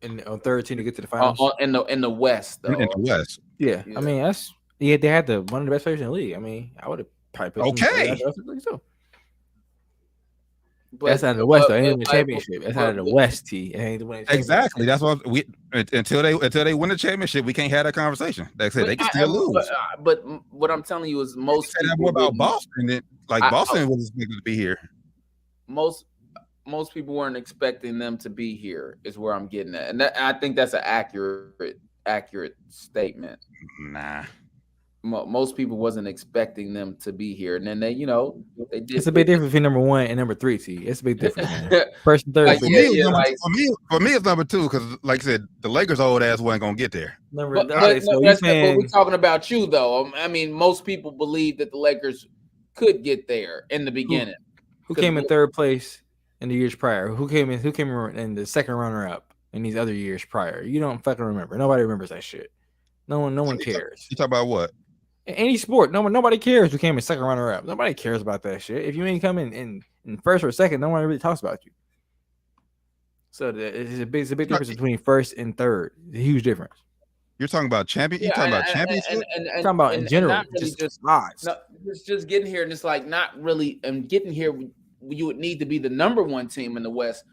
And on third team to get to the finals in the West, though. In the West, yeah. I mean that's they had one of the best players in the league. I mean, I would have probably put them too. But that's out of the West, though. It ain't the championship. That's out of the West, T. It ain't the winning. Exactly. That's what we until they win the championship, we can't have that converation. They said they can still lose. But what I'm telling you is most people more about Boston than Boston was expected to be here. Most people weren't expecting them to be here, is where I'm getting at, and I think that's an accurate statement. Nah, most people wasn't expecting them to be here, and then they did. It's a big difference between number 1 and number 3. T. It's a big difference. First and third. For me, it's number 2 because, like I said, the Lakers' old ass wasn't gonna get there. But we're talking about you, though. I mean, most people believe that the Lakers could get there in the beginning. Who came in third place in the years prior? Who came in the second runner up in these other years prior? You don't fucking remember. Nobody remembers that shit. No one cares. You talk about what? In any sport, nobody cares who came in second runner up. Nobody cares about that shit. If you ain't coming in first or second, no one really talks about you. So it's a big difference between first and third. It's a huge difference. You're talking about champion. You're talking about championship. Talking about in general, not really just getting here, and it's like not really. And getting here, you would need to be the number 1 team in the West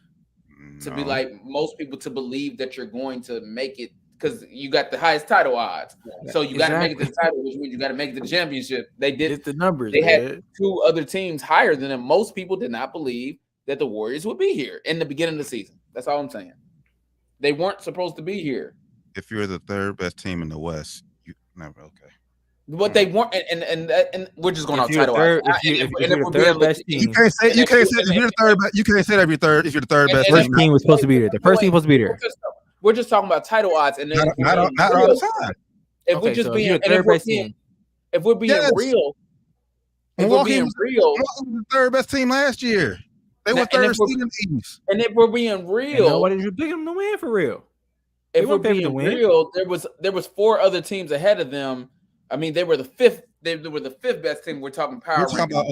to be like most people to believe that you're going to make it. Because you got the highest title odds, so you got to make it to the title, which means you got to make it to the championship. They did. It's the numbers. They had 2 other teams higher than them. Most people did not believe that the Warriors would be here in the beginning of the season. That's all I'm saying. They weren't supposed to be here. If you're the third best team in the West, you never okay. But they weren't, and we're just going off title odds. If you're the third best team, you can't say if you're the third best. You can't say that if you're the third best. First team was supposed to be there. The first team was supposed to be there. We're just talking about title odds, and then not all the time. If we're just being, if we're being real, the third best team last year. They were third seed in the East. And if we're being real, nobody was picking them to win for real. If we're being real, there was 4 other teams ahead of them. I mean, they were the 5th. They were the 5th best team. We're talking power. You're talking about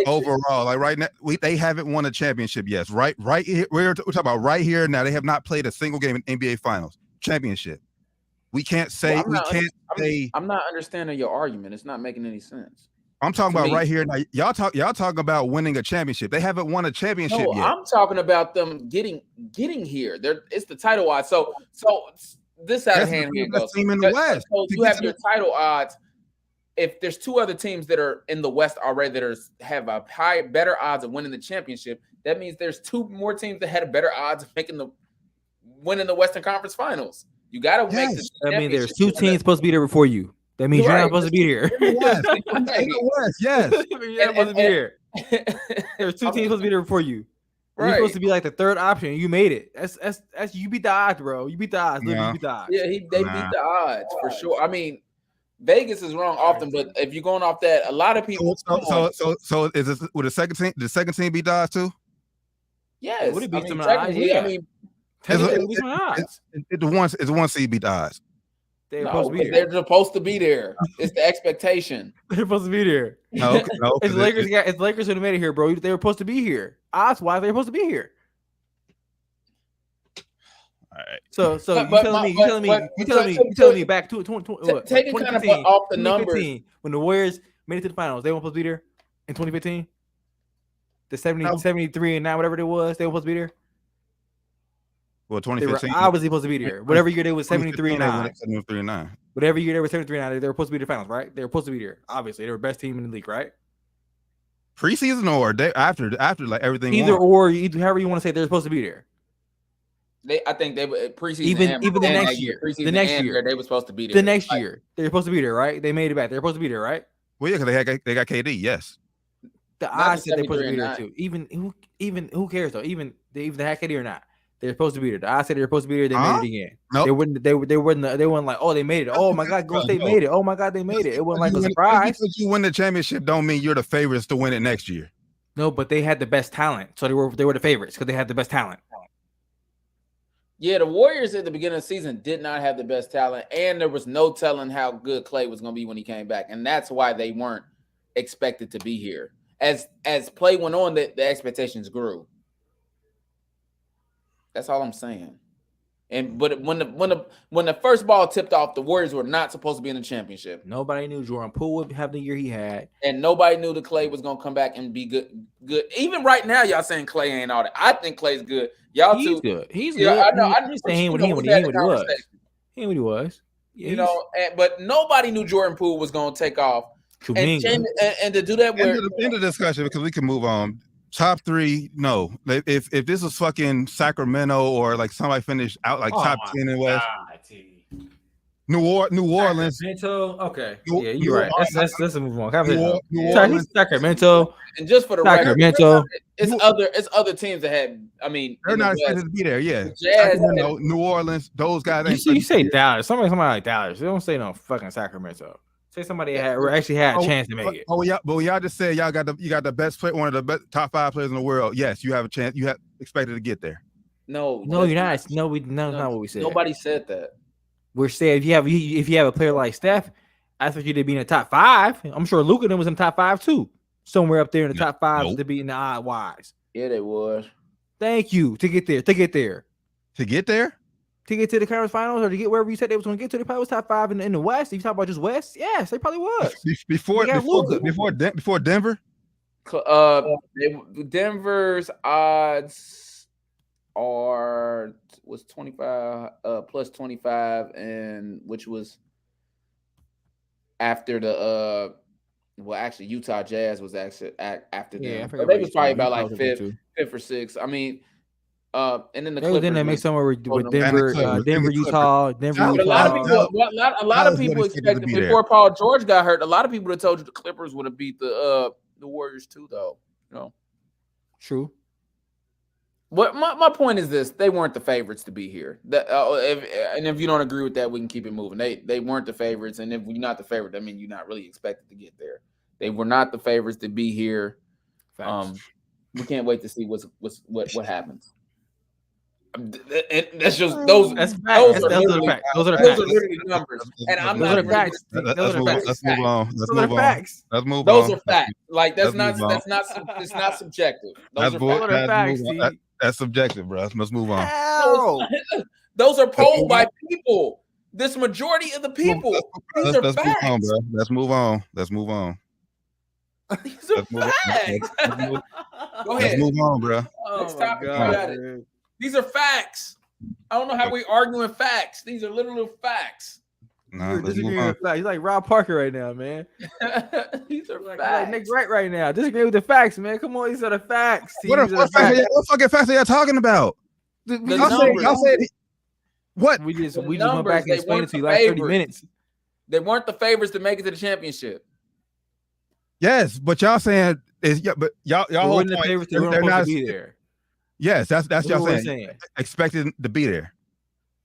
overall. Like right now, they haven't won a championship yet. Right here, we're talking about right here now. They have not played a single game in NBA Finals championship. We can't say I'm not understanding your argument. It's not making any sense. I'm talking about right here now. Y'all talking about winning a championship. They haven't won a championship yet. I'm talking about them getting here. It's the title odds. So this out of hand here goes. Team in the West. So you have your title odds. If there's 2 other teams that are in the West already that have a better odds of winning the championship, that means there's 2 more teams that had a better odds of winning the Western Conference Finals. You got to make the championship. I mean, there's 2 teams supposed to be there before you. That means you're not supposed to be here. In the West, yes. You're not supposed to be here. There's 2 teams supposed to be there before you. Right. You're supposed to be like the third option. You made it. That's you beat the odds, bro. You beat the odds. Yeah. You beat the odds. Yeah, they beat the odds for sure. I mean, Vegas is wrong often, but if you're going off that, a lot of people. So is this with the second team? The second team beat the odds too? Yes. Would it beat some odds? Yeah. I mean, it's one seed beat the odds. They're supposed to be there. They're supposed to be there. It's the expectation. They're supposed to be there. No. It's Lakers. It's Lakers who made it here, bro. They were supposed to be here. Odds wise, they're supposed to be here. All right. So you telling me back to taking kind of off the numbers when the Warriors made it to the finals, they weren't supposed to be there in 2015. The 73 and 9, whatever it was, they were supposed to be there. Well, They were 2015. obviously supposed to be there. Whatever year they was 73 and 9. 73 and 9. Whatever year they were 73 and 9, they were supposed to be the finals, right? They were supposed to be there. Obviously, they were best team in the league, right? Preseason or after like everything. Either however you want to say, they're supposed to be there. I think they were preseason. Even the next year. The next year they were supposed to be there. The next year they're supposed to be there, right? They made it back. They're supposed to be there, right? Well, yeah, because they got KD. Yes. The odds said they're supposed to be there too. Even who cares though? Even they had KD or not, they're supposed to be there. The odds said they're supposed to be there. They made it again. Nope. They weren't like, oh, they made it. Oh my God, Golden State made it. Oh my God, they made it. It wasn't like a surprise. Because you win the championship don't mean you're the favorites to win it next year. No, but they had the best talent, so they were the favorites because they had the best talent. Yeah, the Warriors at the beginning of the season did not have the best talent, and there was no telling how good Klay was going to be when he came back, and that's why they weren't expected to be here. As play went on, the expectations grew. That's all I'm saying. But when the first ball tipped off, the Warriors were not supposed to be in the championship. Nobody knew Jordan Poole would have the year he had, and nobody knew that Klay was gonna come back and be good. Even right now, y'all saying Klay ain't all that. I think Klay's good. He's good. He's good. I know. I'm just saying what he was. He what he was. Yeah, but nobody knew Jordan Poole was gonna take off. And to do that, end the discussion because we can move on. Top 3, no. If this was fucking Sacramento or like somebody finished out like top 10 in the West. New Orleans. Sacramento. Okay. You're right. Let's move on. New Orleans. Sacramento. And just for the Sacramento. It's other teams that had. I mean, they're not expected to be there. Yeah. Jazz, New Orleans. Those guys. You say Dallas. Somebody like Dallas. They don't say no fucking Sacramento. Say somebody actually had a chance to make it. But y'all just said y'all got the best player, one of the best, top 5 players in the world. Yes, you have a chance. You have expected to get there. No, you're not. No, not what we said. Nobody said that. We're saying if you have a player like Steph, I expect you to be in the top 5. I'm sure Luka was in the top 5 too, somewhere up there in the top 5 to be in the odd wise. Yeah, they was. Thank you to get there. To get to the conference finals or to get wherever you said they was going to get to, they probably was top 5 in the West. If you talk about just West, yes, they probably was. Before Denver? Denver's odds was 25 plus 25, and which was after the actually Utah Jazz was actually after them. Yeah, they was probably about like fifth or sixth. I mean. And then the Clippers. Then they make somewhere with Denver, Utah. A lot of people expected before Paul George got hurt. A lot of people had told you the Clippers would have beat the Warriors too, though. True. What my point is this: they weren't the favorites to be here. If you don't agree with that, we can keep it moving. They weren't the favorites, and if you're not the favorite, I mean you're not really expected to get there. They were not the favorites to be here. We can't wait to see what happens. That's just those. Those are the facts. Those are literally numbers, and I'm not agreeing. Let's move on. Let's move on. Those are facts. Like it's not subjective. Those are facts. That's subjective, bro. Let's move on. Those are polled by people. This majority of the people. These are facts. Let's move on. These are facts. Go ahead. Let's move on, bro. Next topic, you got it. These are facts. I don't know how we arguing facts. These are literal facts. No, you're disagreeing with facts. He's like Rob Parker right now, man. These are facts. Like Nick Wright right now. Disagree with the facts, man. Come on, these are the facts. What fucking facts are y'all talking about? Y'all said what? We just went back and explained it to you like 30 minutes. They weren't the favorites to make it to the championship. Yes, but y'all saying but y'all whole the favorites. They're not to be there. Yes, that's y'all saying. Expected to be there.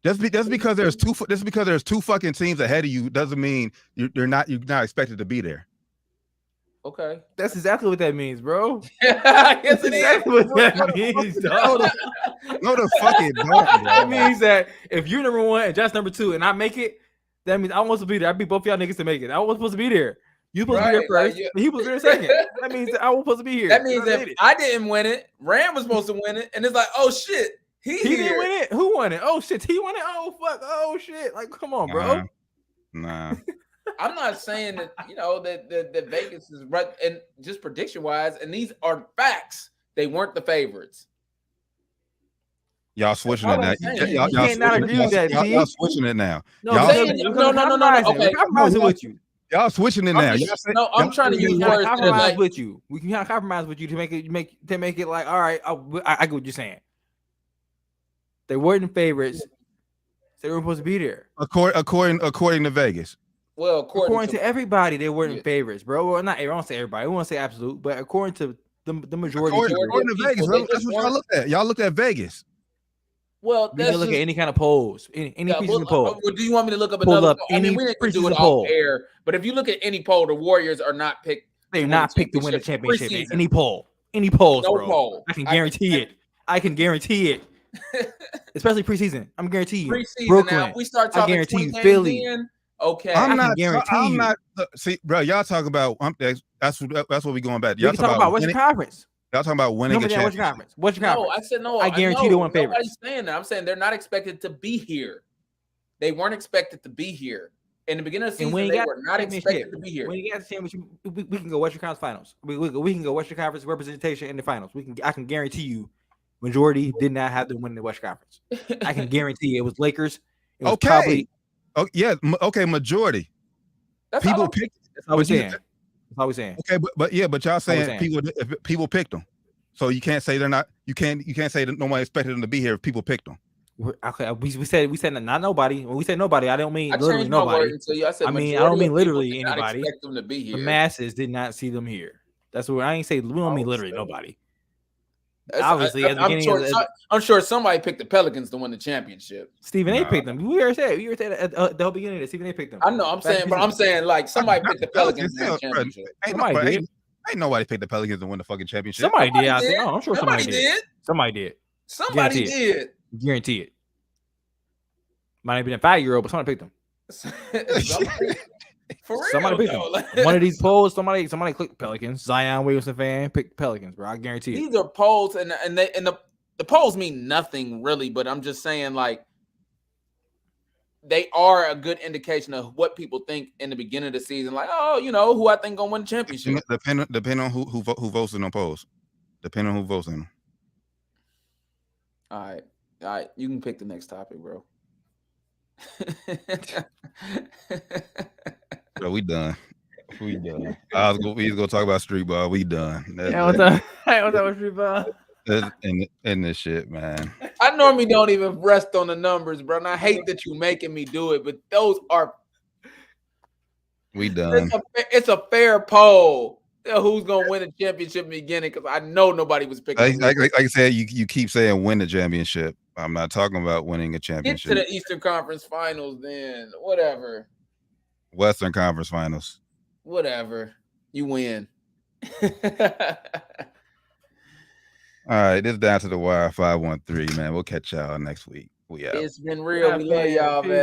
Just because there's two fucking teams ahead of you doesn't mean you're not expected to be there. Okay, that's exactly what that means, bro. Yes, exactly what that means. No, the fucking don't. That means that if you're number 1 and Josh number 2, and I make it, that means I want to be there. I beat both y'all niggas to make it. I was supposed to be there. You supposed to be there first. He was there second. That means that I was supposed to be here. That means if I didn't win it, Ram was supposed to win it, and it's like, oh shit, he didn't win it. Who won it? Oh shit, he won it. Oh fuck. Oh shit. Like, come on, bro. Nah. I'm not saying that that Vegas is right, and just prediction wise, and these are facts. They weren't the favorites. Y'all switching it all now. I'm saying. Y'all You can't not switching- agree with that, y'all- T. y'all switching it now. No, Y'all- because Saying- we're no. compromising. Okay. We're compromising with you. Y'all switching it now. I'm just- no, I'm trying to We use can words that are compromise like, with you. We can compromise with you to make it like, all right, I get what you're saying. They weren't favorites. They were supposed to be there. According to Vegas. well, According to everybody, they weren't Yeah. favorites, bro. Well, not I don't say everybody. I won't say absolute, but according to the majority. According to people, Vegas, they that's just what y'all weren't- looked at. Y'all looked at Vegas. well, You that's can look just, at any kind of polls, any yeah, preseason poll. well, do you want me to look up Pull another? up I mean, any we didn't do it preseason off poll. air, but if you look at any poll, the Warriors are not picked. They're win not the picked to win the championship. championship. Preseason. Any polls, No bro. poll. I can guarantee it. I can guarantee it. Especially preseason. I'm guarantee you. Preseason. Brooklyn. Now, if we start I talking guarantee 20 you, games Philly. in, okay. I'm can guarantee I'm you. not. See, bro, y'all talk about. That's what we going back. We Y'all can talk about Western Conference. Y'all talking about winning a Nobody at Western championship. Conference. Western No, Conference. I said no. I guarantee know. they weren't favorites. Nobody's saying that. I'm saying they're not expected to be here. They weren't expected to be here. In the beginning of the And season, when you they got were not championship, expected to be here. When you got the championship, we can go Western Conference Finals. We can go Western Conference representation in the finals. I can guarantee you, majority did not have to win the Western Conference. I can guarantee it was Lakers. It was Okay. probably Oh yeah. Okay. Majority. That's People all. picked. that's all we're But you- saying. That's all we're saying. Okay, but y'all saying saying. people picked them, so you can't say they're not. You can't say that nobody expected them to be here if people picked them. Okay, we said not nobody. When we say nobody, I don't mean I literally changed my nobody. word to you. I said I mean, I majority don't of mean people literally did not anybody. expect them to be The here. masses did not see them here. That's what I ain't say. We don't mean Oh, literally so- nobody. That's- Obviously, at the I'm beginning sure, of the- I'm sure somebody picked the Pelicans to win the championship. Stephen A. Nah. picked them. We already said at the whole beginning that Stephen A. picked them. I know. I'm saying, but I'm saying like somebody picked the Pelicans to win the championship. Somebody did. Ain't nobody picked the Pelicans to win the fucking championship. Somebody did. I did. think. Oh, I'm sure somebody did. Somebody did. Somebody Guarantee did. Guarantee it. Might have been a 5-year-old, but somebody picked them. For real, Somebody picked though. them. One of these polls, somebody clicked Pelicans. Zion Williamson fan picked Pelicans, bro. I guarantee it. These are polls, and the polls mean nothing really. But I'm just saying, like, they are a good indication of what people think in the beginning of the season. Like, oh, who I think gonna win the championship. Depending on who votes in on polls. Depending on who votes in them. All right. You can pick the next topic, bro. Bro, we done. We done. We was gonna talk about street ball. We done. What's up? Hey, what's up with you, bro? In this shit, man. I normally don't even rest on the numbers, bro. And I hate that you're making me do it, but those are We done. it's a fair poll. Who's gonna win the championship in the beginning? Because I know nobody was picking. Like I said, you keep saying win the championship. I'm not talking about winning a Get championship. to the Eastern Conference Finals, then whatever. Western Conference Finals. Whatever. You win. All right, this is Down to the Wire 513, man. We'll catch y'all next week. We out. It's been real. We love y'all, man.